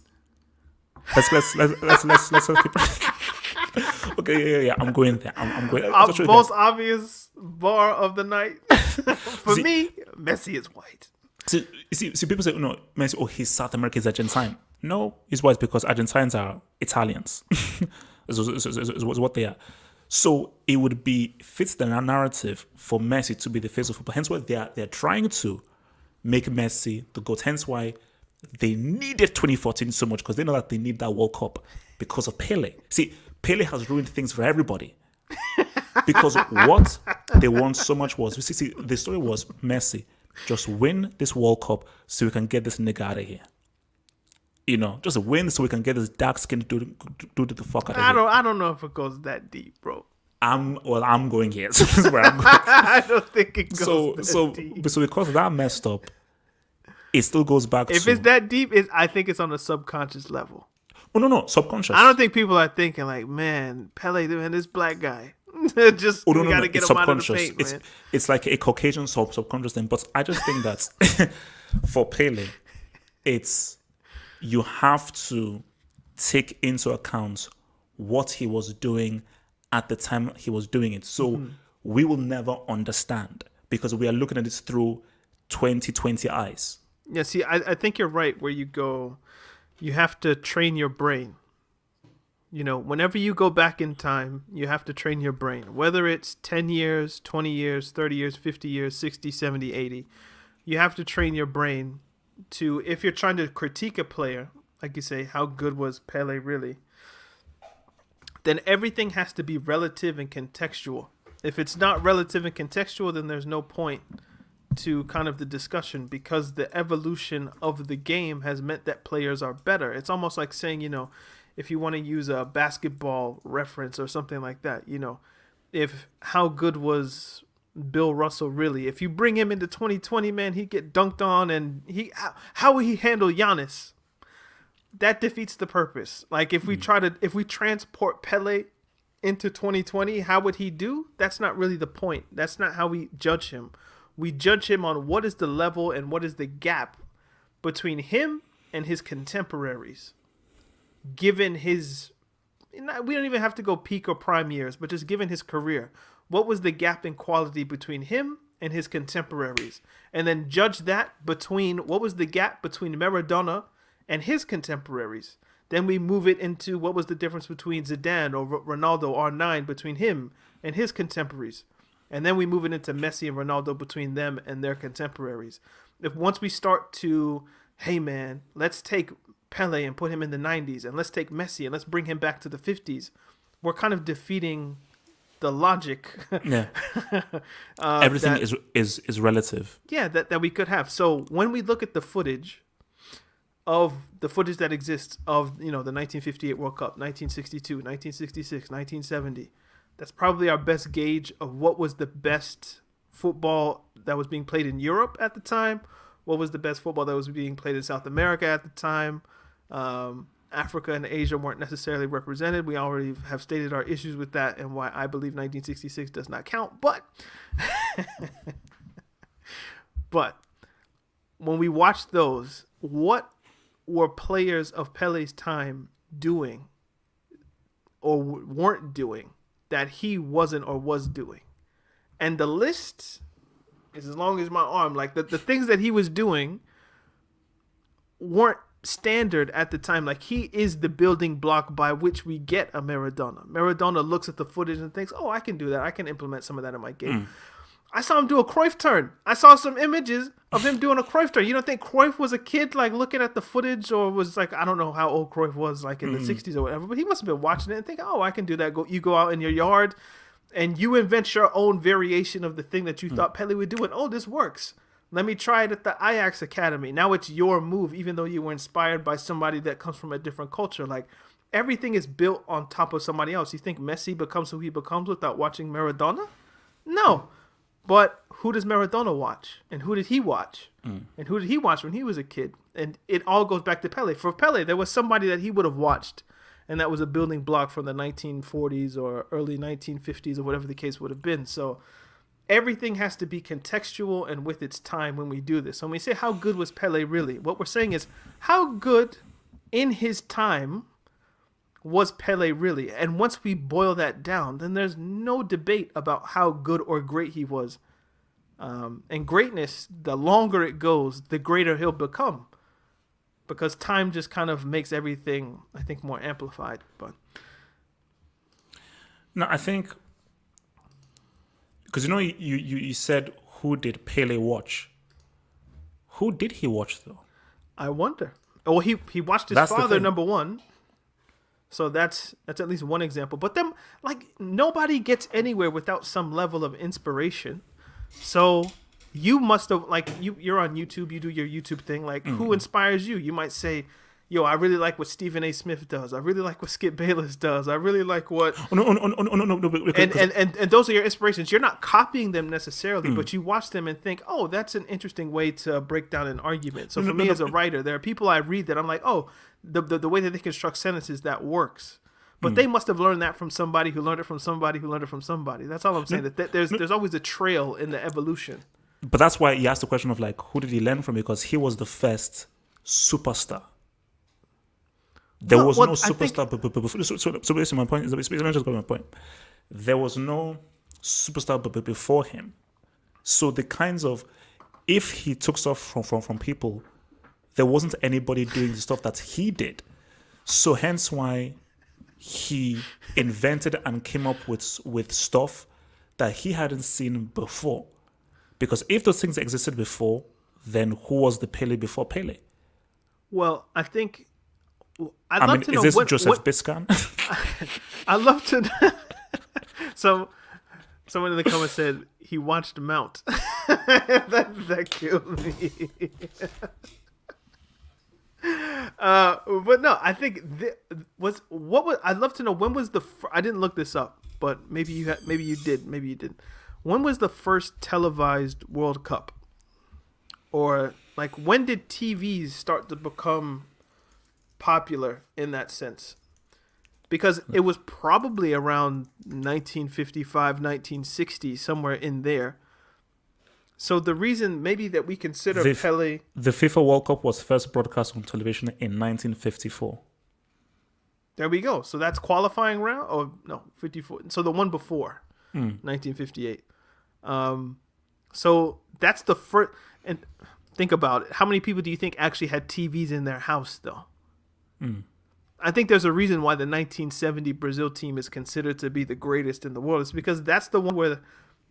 Let's keep. Okay, yeah. I'm going there. I'm going. Most obvious bar of the night for me. Messi is white. See, people say, no, Messi. Oh, he's South American, he's Argentine. No, he's white because Argentines are Italians. is what they are. So it would be fits the narrative for Messi to be the face of football. Hence why they're trying to make Messi the GOAT. Hence why they needed 2014 so much, because they know that they need that World Cup because of Pele. See, Pele has ruined things for everybody. Because what they want so much was, see, the story was Messi, just win this World Cup so we can get this nigga out of here. Just win so we can get this dark-skinned dude the fuck out of here. I don't know if it goes that deep, bro. I'm going here. So this is where I'm going. I don't think it goes that deep. So because that messed up, it still goes back if it's that deep, I think it's on a subconscious level. Oh, no, subconscious. I don't think people are thinking like, man, Pele, man, this black guy. We gotta get him out of the paint, man. It's like a Caucasian subconscious thing. But I just think that for Pele, you have to take into account what he was doing at the time he was doing it. So we will never understand because we are looking at this through 2020 eyes. Yeah, see, I think you're right where you go, you have to train your brain. Whenever you go back in time, you have to train your brain. Whether it's 10 years, 20 years, 30 years, 50 years, 60, 70, 80. You have to train your brain to, if you're trying to critique a player, like you say, how good was Pele really? Then everything has to be relative and contextual. If it's not relative and contextual, then there's no point to kind of the discussion, because the evolution of the game has meant that players are better. It's almost like saying, if you want to use a basketball reference or something like that, if how good was Bill Russell really? If you bring him into 2020, man, he'd get dunked on, and how would he handle Giannis? that defeats the purpose. Like if we transport Pele into 2020, how would he do? That's not really the point. That's not how we judge him. We judge him on what is the level and what is the gap between him and his contemporaries. Given his, we don't even have to go peak or prime years, but just given his career, what was the gap in quality between him and his contemporaries? And then judge that between what was the gap between Maradona and his contemporaries. Then we move it into what was the difference between Zidane or Ronaldo R9 between him and his contemporaries. And then we move it into Messi and Ronaldo between them and their contemporaries. If once we start to, hey man, let's take Pele and put him in the 90s, and let's take Messi and let's bring him back to the 50s, we're kind of defeating the logic. Yeah. Everything is relative. Yeah, that we could have. So when we look at the footage that exists of, the 1958 World Cup, 1962, 1966, 1970, that's probably our best gauge of what was the best football that was being played in Europe at the time, what was the best football that was being played in South America at the time. Africa and Asia weren't necessarily represented. We already have stated our issues with that and why I believe 1966 does not count. But when we watch those, what were players of Pele's time doing or weren't doing that he wasn't or was doing? And the list is as long as my arm. Like the things that he was doing weren't standard at the time. Like he is the building block by which we get a Maradona. Maradona looks at the footage and thinks, oh, I can do that. I can implement some of that in my game. I saw him do a Cruyff turn. I saw some images of him doing a Cruyff turn. You don't think Cruyff was a kid like looking at the footage, or was like, I don't know how old Cruyff was like in the 60s or whatever, but he must have been watching it and thinking, oh, I can do that. You go out in your yard and you invent your own variation of the thing that you thought Pele would do, and oh, this works. Let me try it at the Ajax Academy. Now it's your move, even though you were inspired by somebody that comes from a different culture. Like everything is built on top of somebody else. You think Messi becomes who he becomes without watching Maradona? No. But who does Maradona watch? And who did he watch? And who did he watch when he was a kid? And it all goes back to Pele. For Pele, there was somebody that he would have watched, and that was a building block from the 1940s or early 1950s or whatever the case would have been. So everything has to be contextual and with its time when we do this. So when we say how good was Pele really, what we're saying is how good in his time was Pele really? And once we boil that down, then there's no debate about how good or great he was. And greatness, the longer it goes, the greater he'll become. Because time just kind of makes everything, I think, more amplified. But no, I think, because you said, who did Pele watch? Who did he watch though? I wonder. Oh, he watched his father, number one. So that's at least one example. But then, like, nobody gets anywhere without some level of inspiration. So you must have, like, you're on YouTube, you do your YouTube thing. Like, who inspires you? You might say, yo, I really like what Stephen A. Smith does. I really like what Skip Bayless does. I really like what... No. And those are your inspirations. You're not copying them necessarily, but you watch them and think, oh, that's an interesting way to break down an argument. So for me as a writer, there are people I read that I'm like, oh, the way that they construct sentences, that works. But they must have learned that from somebody who learned it from somebody who learned it from somebody. That's all I'm saying. That there's always a trail in the evolution. But that's why he asked the question of, like, who did he learn from? Because he was the first superstar. There was no superstar. So basically, my point is, just got my point. There was no superstar before him. So the kinds of, if he took stuff from people, there wasn't anybody doing the stuff that he did. So hence why he invented and came up with stuff that he hadn't seen before. Because if those things existed before, then who was the Pele before Pele? Well, I think... I'd love to know, is this Joseph Biscan? I'd love to know. So, someone in the comments said he watched Mount. that killed me. But no, I think I'd love to know, when was I didn't look this up, but maybe you did. When was the first televised World Cup? Or like, when did TVs start to become popular in that sense. Because it was probably around 1955, 1960, somewhere in there. So the reason maybe that we consider Pele... The FIFA World Cup was first broadcast on television in 1954. There we go. So that's qualifying round? Oh, no, 54. So the one before, 1958. So that's the first... And think about it. How many people do you think actually had TVs in their house, though? I think there's a reason why the 1970 Brazil team is considered to be the greatest in the world. It's because that's the one where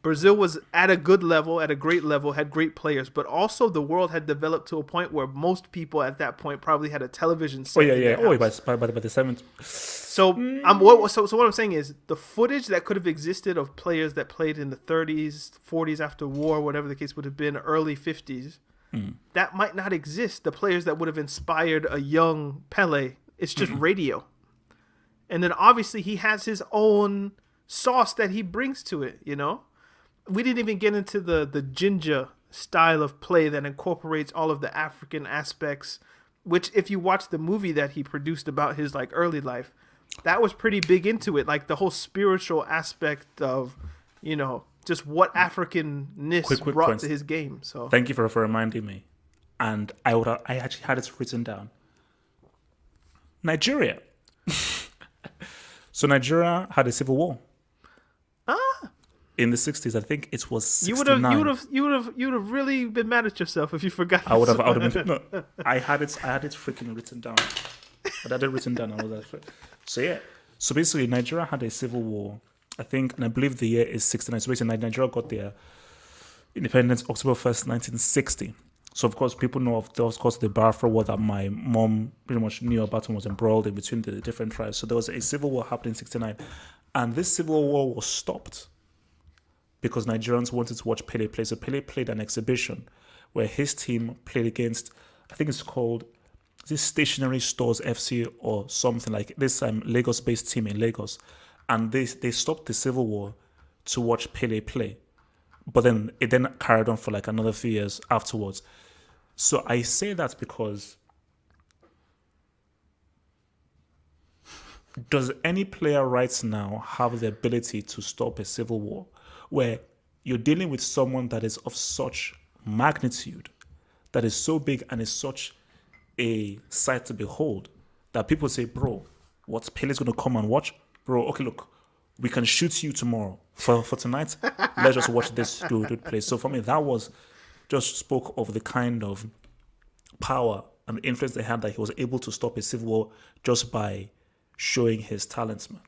Brazil was at a good level, at a great level, had great players, but also the world had developed to a point where most people at that point probably had a television set. By the 70s. So, what I'm saying is the footage that could have existed of players that played in the 30s, 40s after war, whatever the case would have been, early 50s, that might not exist. The players that would have inspired a young Pele. It's just radio. And then obviously he has his own sauce that he brings to it, you know? We didn't even get into the ginger style of play that incorporates all of the African aspects, which if you watch the movie that he produced about his like early life, that was pretty big into it. Like the whole spiritual aspect of, you know, just what Africanness brought points to his game. So thank you for reminding me. And I actually had it written down. Nigeria. So Nigeria had a civil war. In the 60s, I think it was 69. You would have really been mad at yourself if you forgot. I would have been. No, I had it freaking written down. I had it written down. I was like, so yeah. So basically, Nigeria had a civil war. I think, and I believe the year is 69. So basically, Nigeria got their independence October 1st, 1960. So, of course, people know of the Biafra war that my mom pretty much knew about and was embroiled in between the different tribes. So there was a civil war happening in 69. And this civil war was stopped because Nigerians wanted to watch Pele play. So Pele played an exhibition where his team played against, I think it's called this Stationery Stores FC or something like this Lagos-based team in Lagos. And they stopped the civil war to watch Pele play. But then it then carried on for like another few years afterwards. So I say that because does any player right now have the ability to stop a civil war where you're dealing with someone that is of such magnitude, that is so big and is such a sight to behold that people say, bro, what's Pele's going to come and watch? Bro, okay, look, we can shoot you tomorrow. For tonight, let's just watch this dude play. So for me, that was just spoke of the kind of power and influence they had that he was able to stop a civil war just by showing his talents, man.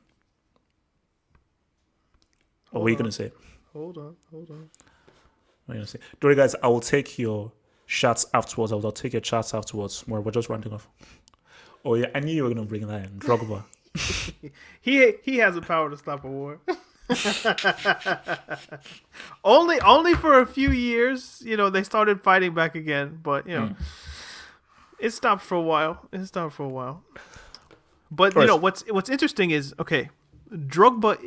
What are you going to say? Hold on. What are you going to say? Don't worry, guys, I will take your shots afterwards. I'll take your chats afterwards. We're just rounding off. Oh, yeah, I knew you were going to bring that in. Drogba. He has the power to stop a war. only for a few years, you know, they started fighting back again, but you know, it stopped for a while. But you know what's interesting is, okay, Drogba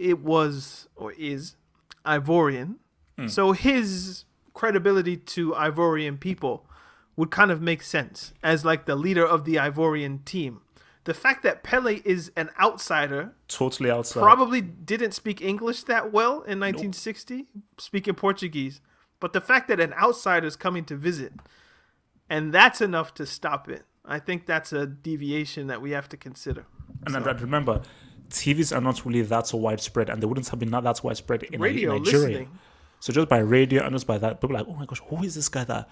is Ivorian, so his credibility to Ivorian people would kind of make sense as like the leader of the Ivorian team. The fact that Pele is an outsider, totally outside, probably didn't speak English that well in 1960, speaking Portuguese. But the fact that an outsider is coming to visit, and that's enough to stop it. I think that's a deviation that we have to consider. And I remember, TVs are not really that so widespread, and they wouldn't have been that widespread in Nigeria. Listening. So just by radio and just by that, people are like, oh my gosh, who is this guy that?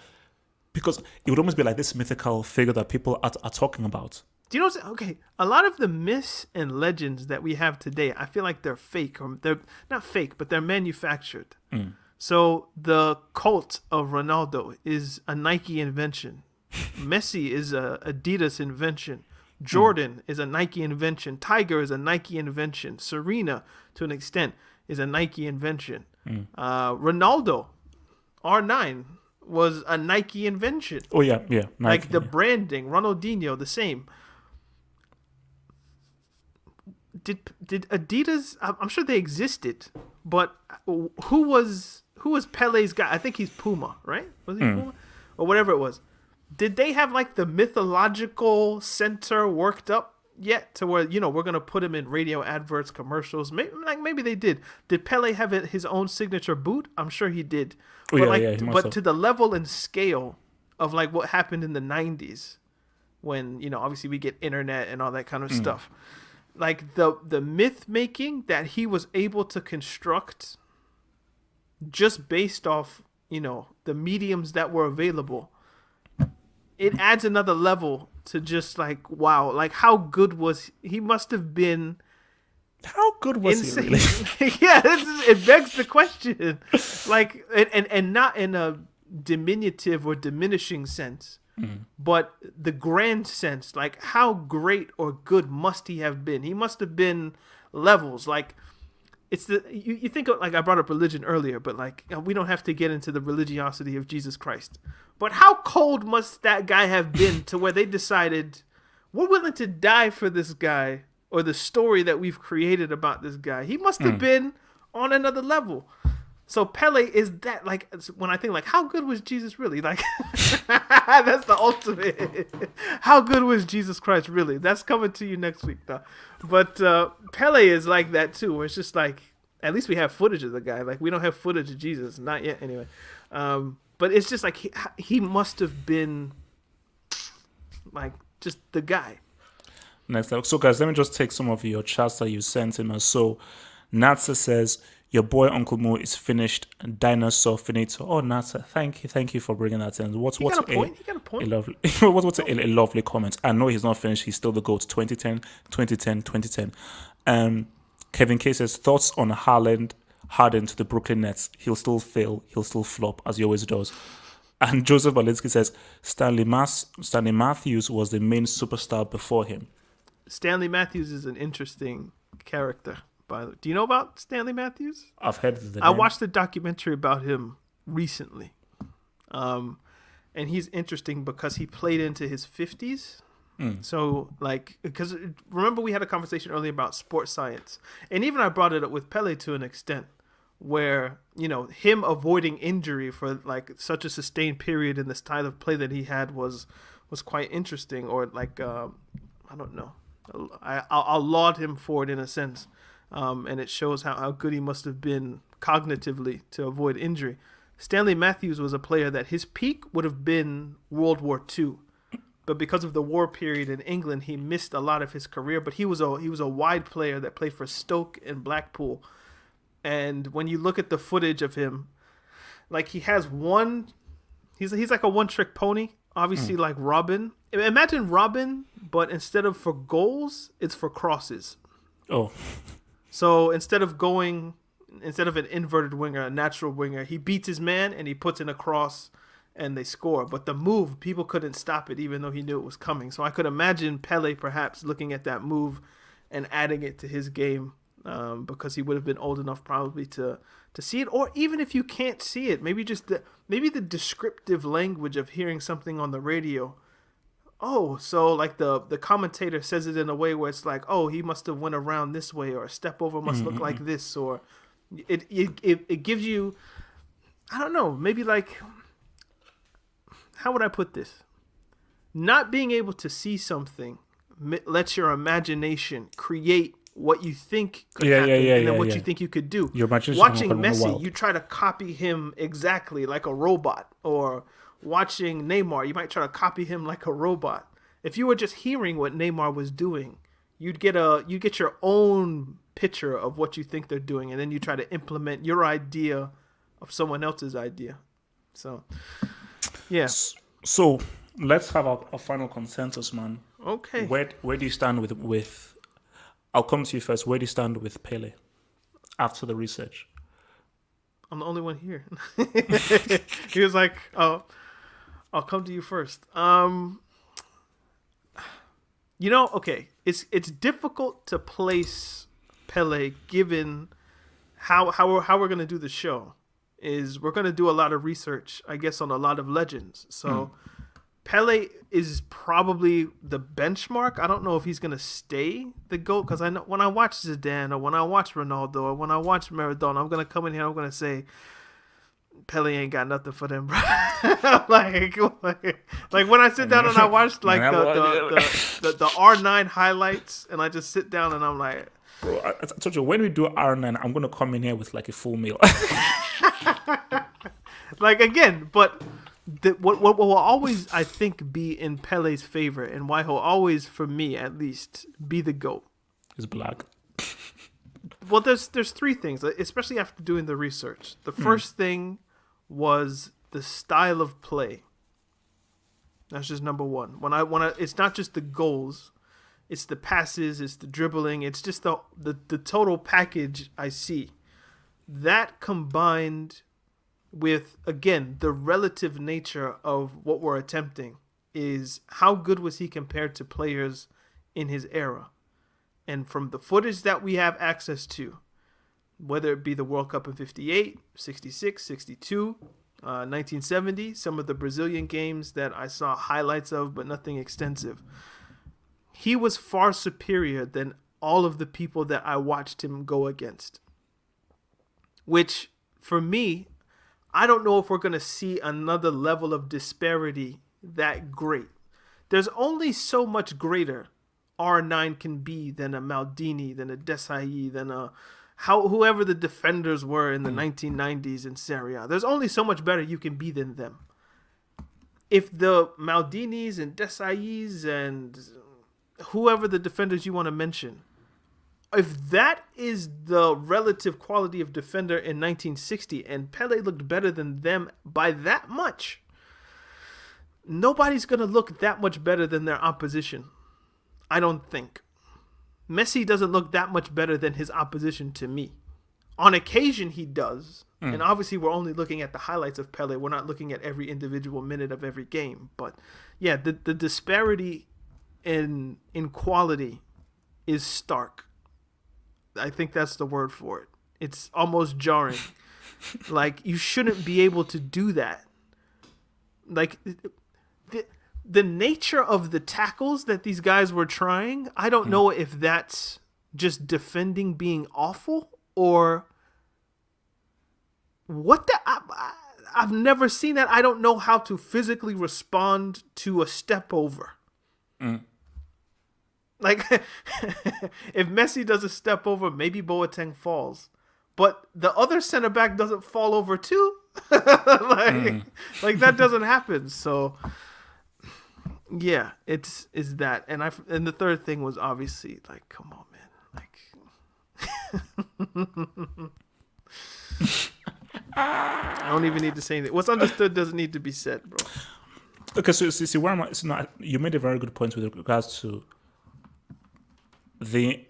Because it would almost be like this mythical figure that people are talking about. Do you know what's, okay, a lot of the myths and legends that we have today, I feel like they're fake, or they're not fake, but they're manufactured. So the cult of Ronaldo is a Nike invention. Messi is a Adidas invention. Jordan is a Nike invention. Tiger is a Nike invention. Serena, to an extent, is a Nike invention. Ronaldo, R9, was a Nike invention. Oh, yeah. Nike, like the branding. Ronaldinho, the same. Did Adidas? I'm sure they existed, but who was Pele's guy? I think he's Puma, right? Was he Puma or whatever it was? did they have like the mythological center worked up yet to where, we're gonna put him in radio adverts, commercials? Maybe they did. Did Pele have his own signature boot? I'm sure he did. Oh, But yeah, he must have. to the level and scale of like what happened in the 90s, when obviously we get internet and all that kind of stuff, like the myth making that he was able to construct just based off the mediums that were available, it adds another level to just like, wow, like how good was he? Must have been. How good was insane. he really? Yeah, it begs the question, like, and not in a diminutive or diminishing sense, but the grand sense, like how great or good must he have been? He must have been levels. Like, it's you think of, like, I brought up religion earlier, but like we don't have to get into the religiosity of Jesus Christ. But how cold must that guy have been to where they decided we're willing to die for this guy, or the story that we've created about this guy? He must have been on another level. So Pele is that, like, when I think like, how good was Jesus really? Like, that's the ultimate. How good was Jesus Christ really? That's coming to you next week, though. But Pele is like that too, where it's just like, at least we have footage of the guy. Like, we don't have footage of Jesus, not yet anyway. But it's just like he must have been like just the guy. Next level. So, guys, let me just take some of your chats that you sent him. So, Natsa says, your boy Uncle Mo is finished. Dinosaur finito. Oh, Natsa, thank you for bringing that in. What's He got a point. a lovely what's a lovely comment. I know he's not finished. He's still the GOAT. 2010. Kevin K says, thoughts on Harden to the Brooklyn Nets. He'll still fail. He'll still flop, as he always does. And Joseph Balinsky says, Stanley Matthews was the main superstar before him. Stanley Matthews is an interesting character. Do you know about Stanley Matthews? I've heard of the name. I watched a documentary about him recently. And he's interesting because he played into his 50s. So, like, because remember we had a conversation earlier about sports science. And even I brought it up with Pele to an extent where, him avoiding injury for like such a sustained period in the style of play that he had was quite interesting. Or like, I don't know. I'll laud him for it in a sense. And it shows how good he must have been cognitively to avoid injury. Stanley Matthews was a player that his peak would have been World War II. But because of the war period in England, he missed a lot of his career. But he was a wide player that played for Stoke and Blackpool. And when you look at the footage of him, like he's like a one-trick pony. Obviously, like Robin. Imagine Robin, but instead of for goals, it's for crosses. Oh. So instead of an inverted winger, a natural winger, he beats his man and he puts in a cross and they score. But the move, people couldn't stop it even though he knew it was coming. So I could imagine Pele perhaps looking at that move and adding it to his game, because he would have been old enough probably to see it. Or even if you can't see it, maybe the descriptive language of hearing something on the radio. Oh, so like the commentator says it in a way where it's like, oh, he must have went around this way, or a step over must look like this, or it gives you, I don't know, maybe like, how would I put this? Not being able to see something lets your imagination create what you think could happen, and then what you think you could do. Watching Messi, you try to copy him exactly like a robot, or watching Neymar, you might try to copy him like a robot. If you were just hearing what Neymar was doing, you'd get your own picture of what you think they're doing, and then you try to implement your idea of someone else's idea. So, yeah. So let's have a final consensus, man. Okay. Where do you stand with? I'll come to you first. Where do you stand with Pele after the research? I'm the only one here. He was like, "Oh, I'll come to you first." Okay, it's difficult to place Pele given how we're gonna do the show. Is we're gonna do a lot of research, I guess, on a lot of legends. So Pele is probably the benchmark. I don't know if he's gonna stay the GOAT, because I know when I watch Zidane, or when I watch Ronaldo, or when I watch Maradona, I'm gonna come in here, I'm gonna say Pele ain't got nothing for them, bro. like when I sit down and I watch like the R9 highlights, and I just sit down and I'm like, bro, I told you when we do R9, I'm gonna come in here with like a full meal. like again, but what will always I think be in Pele's favor, and why he'll always, for me at least, be the GOAT. He's black. Well, there's three things, especially after doing the research. The first thing was the style of play. That's just number one. When I it's not just the goals, it's the passes, it's the dribbling, it's just the total package I see. That combined with, again, the relative nature of what we're attempting is how good was he compared to players in his era. And from the footage that we have access to, whether it be the World Cup in 58, 66, 62, 1970, some of the Brazilian games that I saw highlights of, but nothing extensive, he was far superior than all of the people that I watched him go against. Which, for me, I don't know if we're going to see another level of disparity that great. There's only so much greater R9 can be than a Maldini, than a Desailly, than a whoever the defenders were in the 1990s in Serie A. There's only so much better you can be than them. If the Maldinis and Desaillys and whoever the defenders you want to mention, if that is the relative quality of defender in 1960 and Pele looked better than them by that much, nobody's going to look that much better than their opposition. I don't think. Messi doesn't look that much better than his opposition to me. On occasion, he does. And obviously, we're only looking at the highlights of Pele. We're not looking at every individual minute of every game. But yeah, the disparity in quality is stark. I think that's the word for it. It's almost jarring. Like, you shouldn't be able to do that. Like, the nature of the tackles that these guys were trying, I don't know if that's just defending being awful or what I've never seen that. I don't know how to physically respond to a step over. Like, if Messi does a step over, maybe Boateng falls. But the other center back doesn't fall over too. like that doesn't happen. So yeah, it's that. And the third thing was obviously, like, come on, man. Like I don't even need to say anything. What's understood doesn't need to be said, bro. Okay, so see where am I? So you made a very good point with regards to the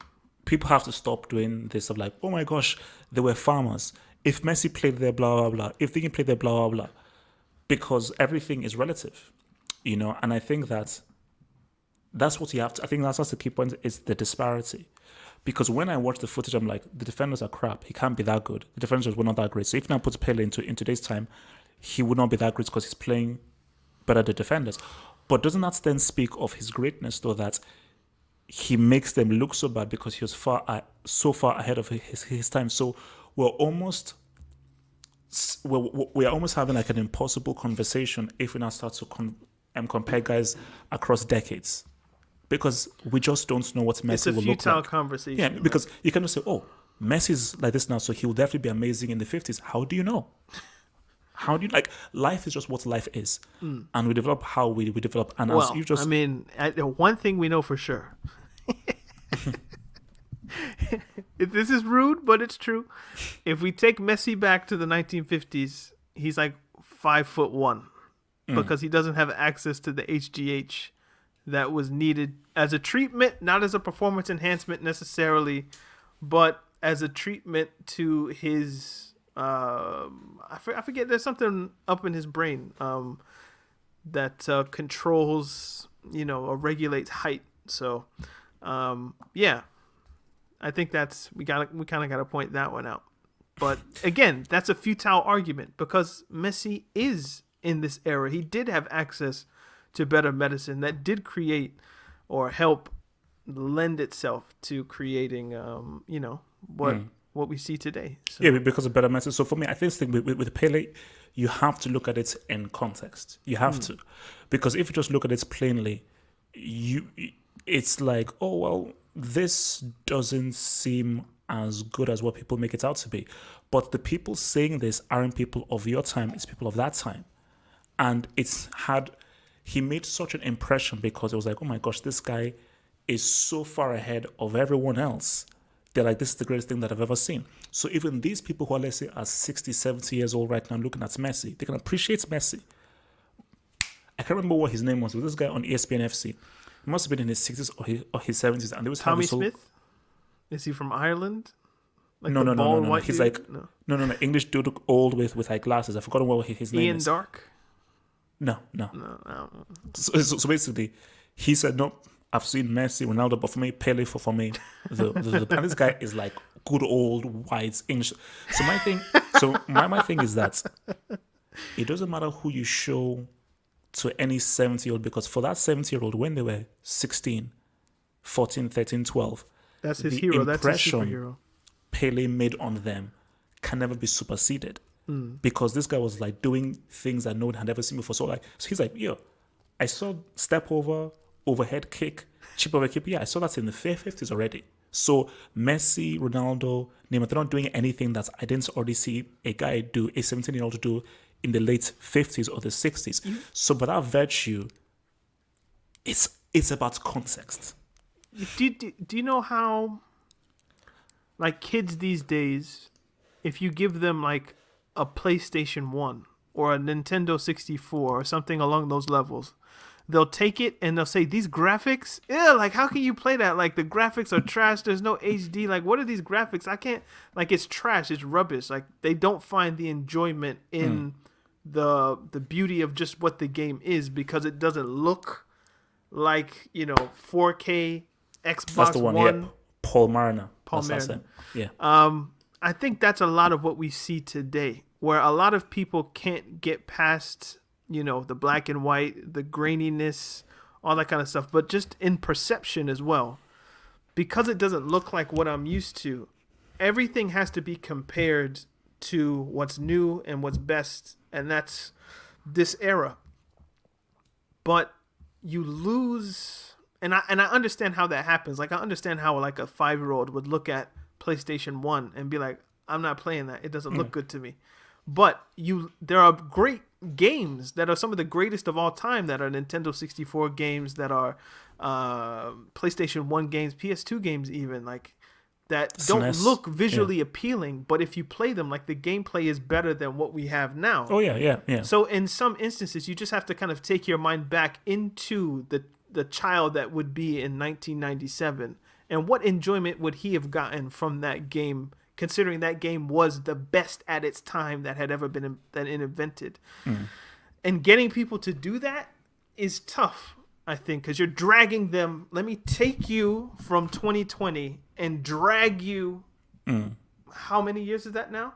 people have to stop doing this of like, oh my gosh, they were farmers. If Messi played there, blah blah blah. If they can play there, blah blah blah. Because everything is relative, you know. And I think that's what you have to. I think that's the key point, is the disparity. Because when I watch the footage, I'm like, the defenders are crap. He can't be that good. The defenders were not that great. So if now put Pele in today's time, he would not be that great because he's playing better than the defenders. But doesn't that then speak of his greatness, though, that he makes them look so bad because he was so far ahead of his time? So we're almost having like an impossible conversation if we now start to compare guys across decades. Because we just don't know what Messi will look like. It's a futile conversation. Yeah, because you cannot say, oh, Messi's like this now, so he will definitely be amazing in the 50s. How do you know? How do you, like, life is just what life is. And we develop how we develop. And well, as you just... I mean, one thing we know for sure. This is rude, but it's true. If we take Messi back to the 1950s, he's like 5'1", because he doesn't have access to the HGH that was needed as a treatment, not as a performance enhancement necessarily, but as a treatment to his I forget, there's something up in his brain that controls, or regulates height. So yeah, I think we kind of got to point that one out. But again, that's a futile argument because Messi is in this era. He did have access to better medicine that did create or help lend itself to creating, what what we see today. So. Yeah, because of better methods. So for me, I think with Pele, you have to look at it in context. You have to, because if you just look at it plainly, it's like, oh well, this doesn't seem as good as what people make it out to be. But the people saying this aren't people of your time; it's people of that time, and he made such an impression because it was like, oh my gosh, this guy is so far ahead of everyone else. They're like, this is the greatest thing that I've ever seen. So even these people who are, let's say, are 60, 70 years old right now looking at Messi, they can appreciate Messi. I can't remember what his name was, but this guy on ESPN FC, he must have been in his 60s or his 70s. And there was Tommy Smith? Is he from Ireland? Like no. He's like, no. English dude old with eyeglasses. I've forgotten what his name is. Ian Dark? No. So basically, he said, no, I've seen Messi, Ronaldo, but for me, Pele, for me, and this guy is like good old white English. So my thing is that it doesn't matter who you show to any 70-year-old, because for that 70-year-old, when they were 16, 14, 13, 12, that's his hero. That's his superhero. Pele made on them can never be superseded, because this guy was like doing things that no one had ever seen before. So he's like, yo, I saw step over, overhead kick, chip over kick. Yeah, I saw that in the 50s already. So Messi, Ronaldo, Neymar, they're not doing anything that I didn't already see a guy do, a 17-year-old do in the late 50s or the 60s. So by that virtue, it's about context. Do you know how, like, kids these days, if you give them like a PlayStation 1 or a Nintendo 64 or something along those levels, they'll take it and they'll say, these graphics, like, how can you play that? Like, the graphics are trash. There's no HD. Like, what are these graphics? I can't, like, it's trash. It's rubbish. Like, they don't find the enjoyment in the beauty of just what the game is, because it doesn't look like, 4K Xbox That's the one. One. Yeah. Paul Mariner. Yeah. I think that's a lot of what we see today, where a lot of people can't get past, the black and white, the graininess, all that kind of stuff, but just in perception as well. Because it doesn't look like what I'm used to, everything has to be compared to what's new and what's best, and that's this era. But you lose, and I understand how that happens. Like, I understand how, like, a 5-year-old would look at PlayStation 1 and be like, I'm not playing that. It doesn't look good to me. But there are great games that are some of the greatest of all time, that are Nintendo 64 games, that are PlayStation 1 games, PS2 games even, like, that don't look visually appealing, but if you play them, like, the gameplay is better than what we have now. Oh, yeah. So in some instances, you just have to kind of take your mind back into the child that would be in 1997, and what enjoyment would he have gotten from that game, considering that game was the best at its time that had ever been invented. And getting people to do that is tough, I think, because you're dragging them. Let me take you from 2020 and drag you. How many years is that now?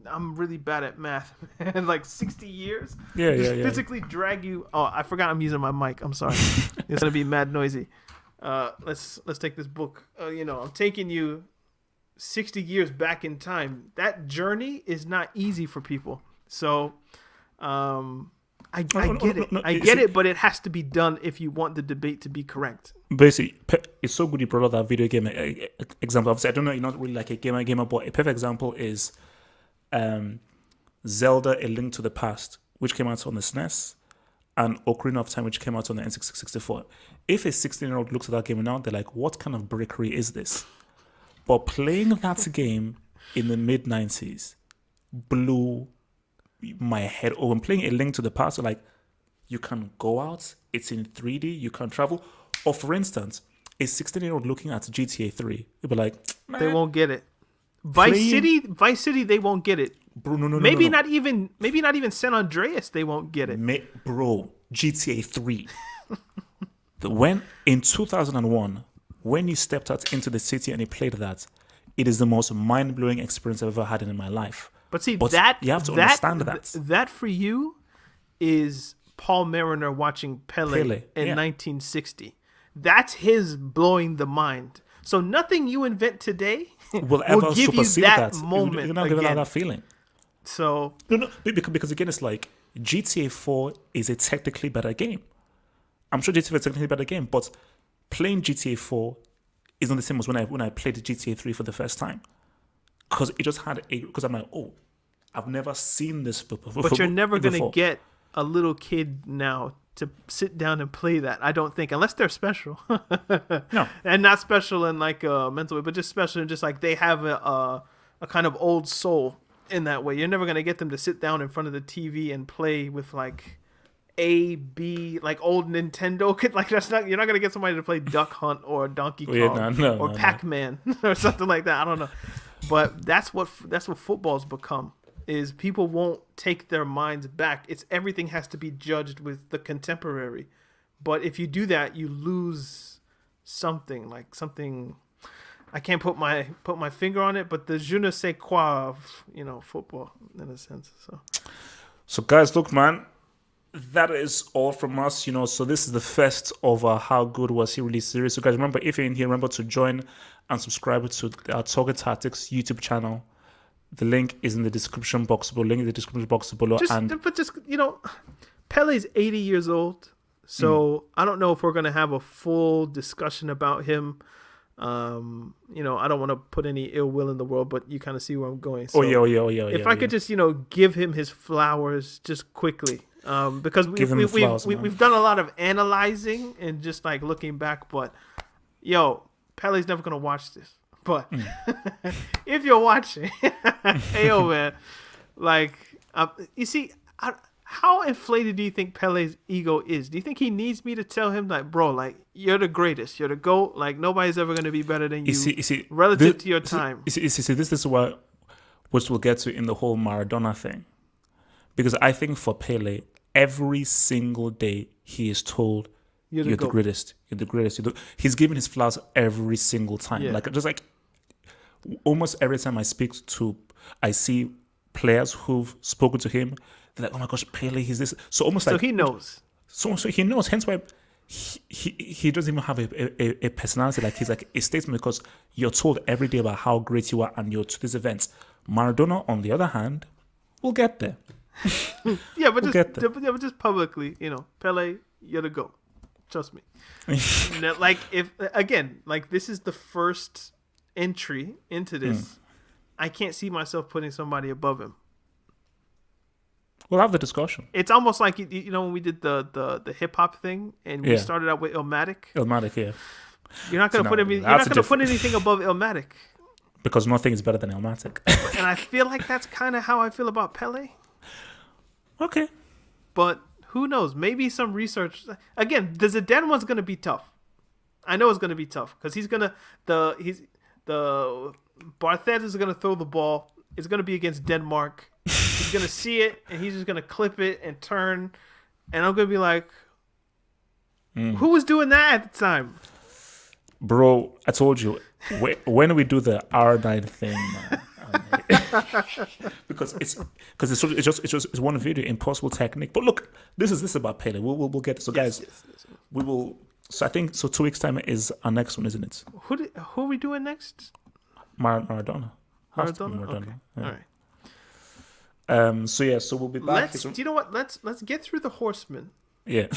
I'm really bad at math. Like 60 years? Yeah. Physically drag you. Oh, I forgot I'm using my mic. I'm sorry. It's going to be mad noisy. Let's take this book. I'm taking you 60 years back in time. That journey is not easy for people. So, I get it, but it has to be done if you want the debate to be correct. Basically, it's so good you brought up that video game example. Obviously, I don't know, you're not really like a gamer, but a perfect example is Zelda: A Link to the Past, which came out on the SNES, and Ocarina of Time, which came out on the N64. If a 16-year-old looks at that game now, they're like, what kind of brickery is this? But playing that game in the mid-90s blew my head over. And playing A Link to the Past, like, you can go out, it's in 3D, you can travel. Or for instance, a 16-year-old looking at GTA 3, they'll be like, man, they won't get it. Vice City, they won't get it. Bro, no. Maybe not even San Andreas, they won't get it. Bro, GTA 3. When in 2001, when you stepped out into the city and you played that, it is the most mind-blowing experience I've ever had in my life. But see, you have to understand that. That for you is Paul Mariner watching Pele in 1960. That's his blowing the mind. So nothing you invent today will ever give you supersede that that. moment You're not giving out again. that feeling. So No, because again, it's like GTA 4 is a technically better game. I'm sure GTA 4 is a technically better game, but playing GTA 4 is not the same as when I played GTA 3 for the first time. Because it just had because I'm like, oh, I've never seen this before. but you're never going to get a little kid now to sit down and play that, I don't think, unless they're special. No. And not special in like a mental way, but just special in just like they have a kind of old soul in that way. You're never going to get them to sit down in front of the TV and play with like A, B, like old Nintendo. Like that's not, you're not going to get somebody to play Duck Hunt or Donkey Kong or Pac-Man or something like that. I don't know. But that's what football's become. Is people won't take their minds back. It's everything has to be judged with the contemporary. But if you do that, you lose something. I can't put my finger on it, but the je ne sais quoi of football in a sense. So guys, look, man, that is all from us. So this is the first of How Good Was He Really series. So guys, remember, if you're in here, remember to join and subscribe to our Target Tactics YouTube channel. The link is in the description box below. Pele's 80 years old, so I don't know if we're gonna have a full discussion about him. I don't want to put any ill will in the world, but you kind of see where I'm going. So if I could just give him his flowers just quickly, because we've done a lot of analyzing and just like looking back, but Pele's never gonna watch this. But if you're watching, hey, man, you see, how inflated do you think Pele's ego is? Do you think he needs me to tell him, like, bro, like, you're the greatest, you're the GOAT, like, nobody's ever going to be better than you, relative to your time? This is what which we'll get to in the whole Maradona thing. Because I think for Pele, every single day he is told, you're the greatest, you're the greatest. He's giving his flowers every single time. Yeah. Almost every time I see players who've spoken to him, they're like, oh my gosh, Pele, he's this. So he knows. So he knows. Hence why he doesn't even have a personality. Like he's like a statesman because you're told every day about how great you are and you're to these events. Maradona, on the other hand, will get there. but just publicly, Pele, you're the GOAT. Trust me. This is the first entry into this. I can't see myself putting somebody above him. We'll have the discussion. It's almost like when we did the hip hop thing and we started out with Illmatic. Yeah. You're not gonna put anything above Illmatic. Because nothing is better than Illmatic. And I feel like that's kind of how I feel about Pele. Okay. But who knows? Maybe some research. Again, the Zidane one's gonna be tough. I know it's gonna be tough because the Barthez is gonna throw the ball. It's gonna be against Denmark. He's gonna see it and he's just gonna clip it and turn, and I'm gonna be like, who was doing that at the time? Bro, I told you when we do the R9 thing, because it's one video, impossible technique. But look, this is about Pele. We'll get it. So guys, we will. So I think 2 weeks time is our next one, isn't it? Who are we doing next? Maradona. Maradona. Okay. Yeah. All right. So we'll be back. Do you know what? Let's get through the horsemen. Yeah.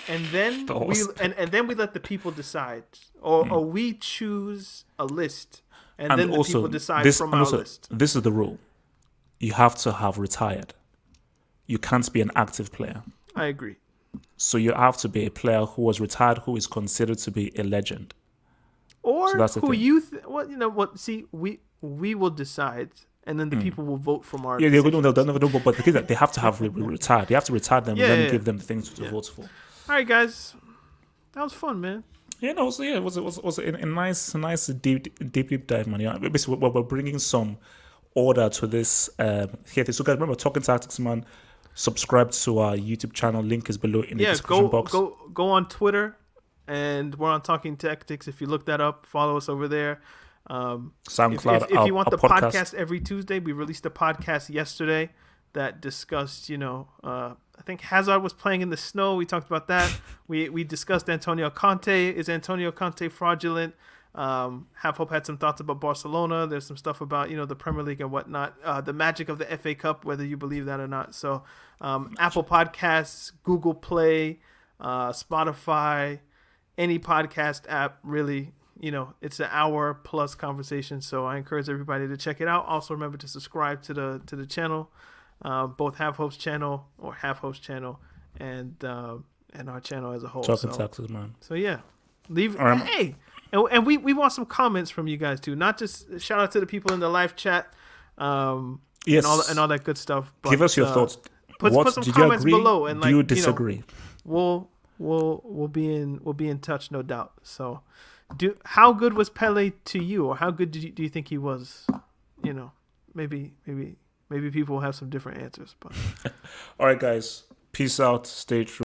And then we let the people decide, or we choose a list, and then the people decide from our list. This is the rule: you have to have retired. You can't be an active player. I agree. So you have to be a player who was retired, who is considered to be a legend, or who See, we will decide. And then the people will vote from our they'll never do. But the kids, they have to have retired. You have to retire them and then give them the things to vote for. All right, guys, that was fun, man. Yeah, no, so it was a nice deep dive, man. Basically, we're bringing some order to this here. So guys, remember, Talking Tactics, man. Subscribe to our YouTube channel. Link is below in the description box. Go on Twitter, and we're on Talking Tactics. If you look that up, follow us over there. SoundCloud. If you want the podcast every Tuesday, we released a podcast yesterday that discussed, I think Hazard was playing in the snow. We talked about that. We discussed Antonio Conte. Is Antonio Conte fraudulent? Have Hope had some thoughts about Barcelona. There's some stuff about the Premier League and whatnot. The magic of the FA Cup, whether you believe that or not. So Apple Podcasts, Google Play, Spotify, any podcast app, really. It's an hour plus conversation. So I encourage everybody to check it out. Also remember to subscribe to the channel, both Have Hope's channel or Have Hope's channel and our channel as a whole. Talking taxes, man. So yeah, hey. And we want some comments from you guys too. Not just shout out to the people in the live chat, yes, and all that good stuff. But, give us your thoughts. Put some comments below, and do you disagree? We'll be in touch, no doubt. So, how good was Pele to you, or how good do you think he was? Maybe people will have some different answers. But all right, guys, peace out. Stay true.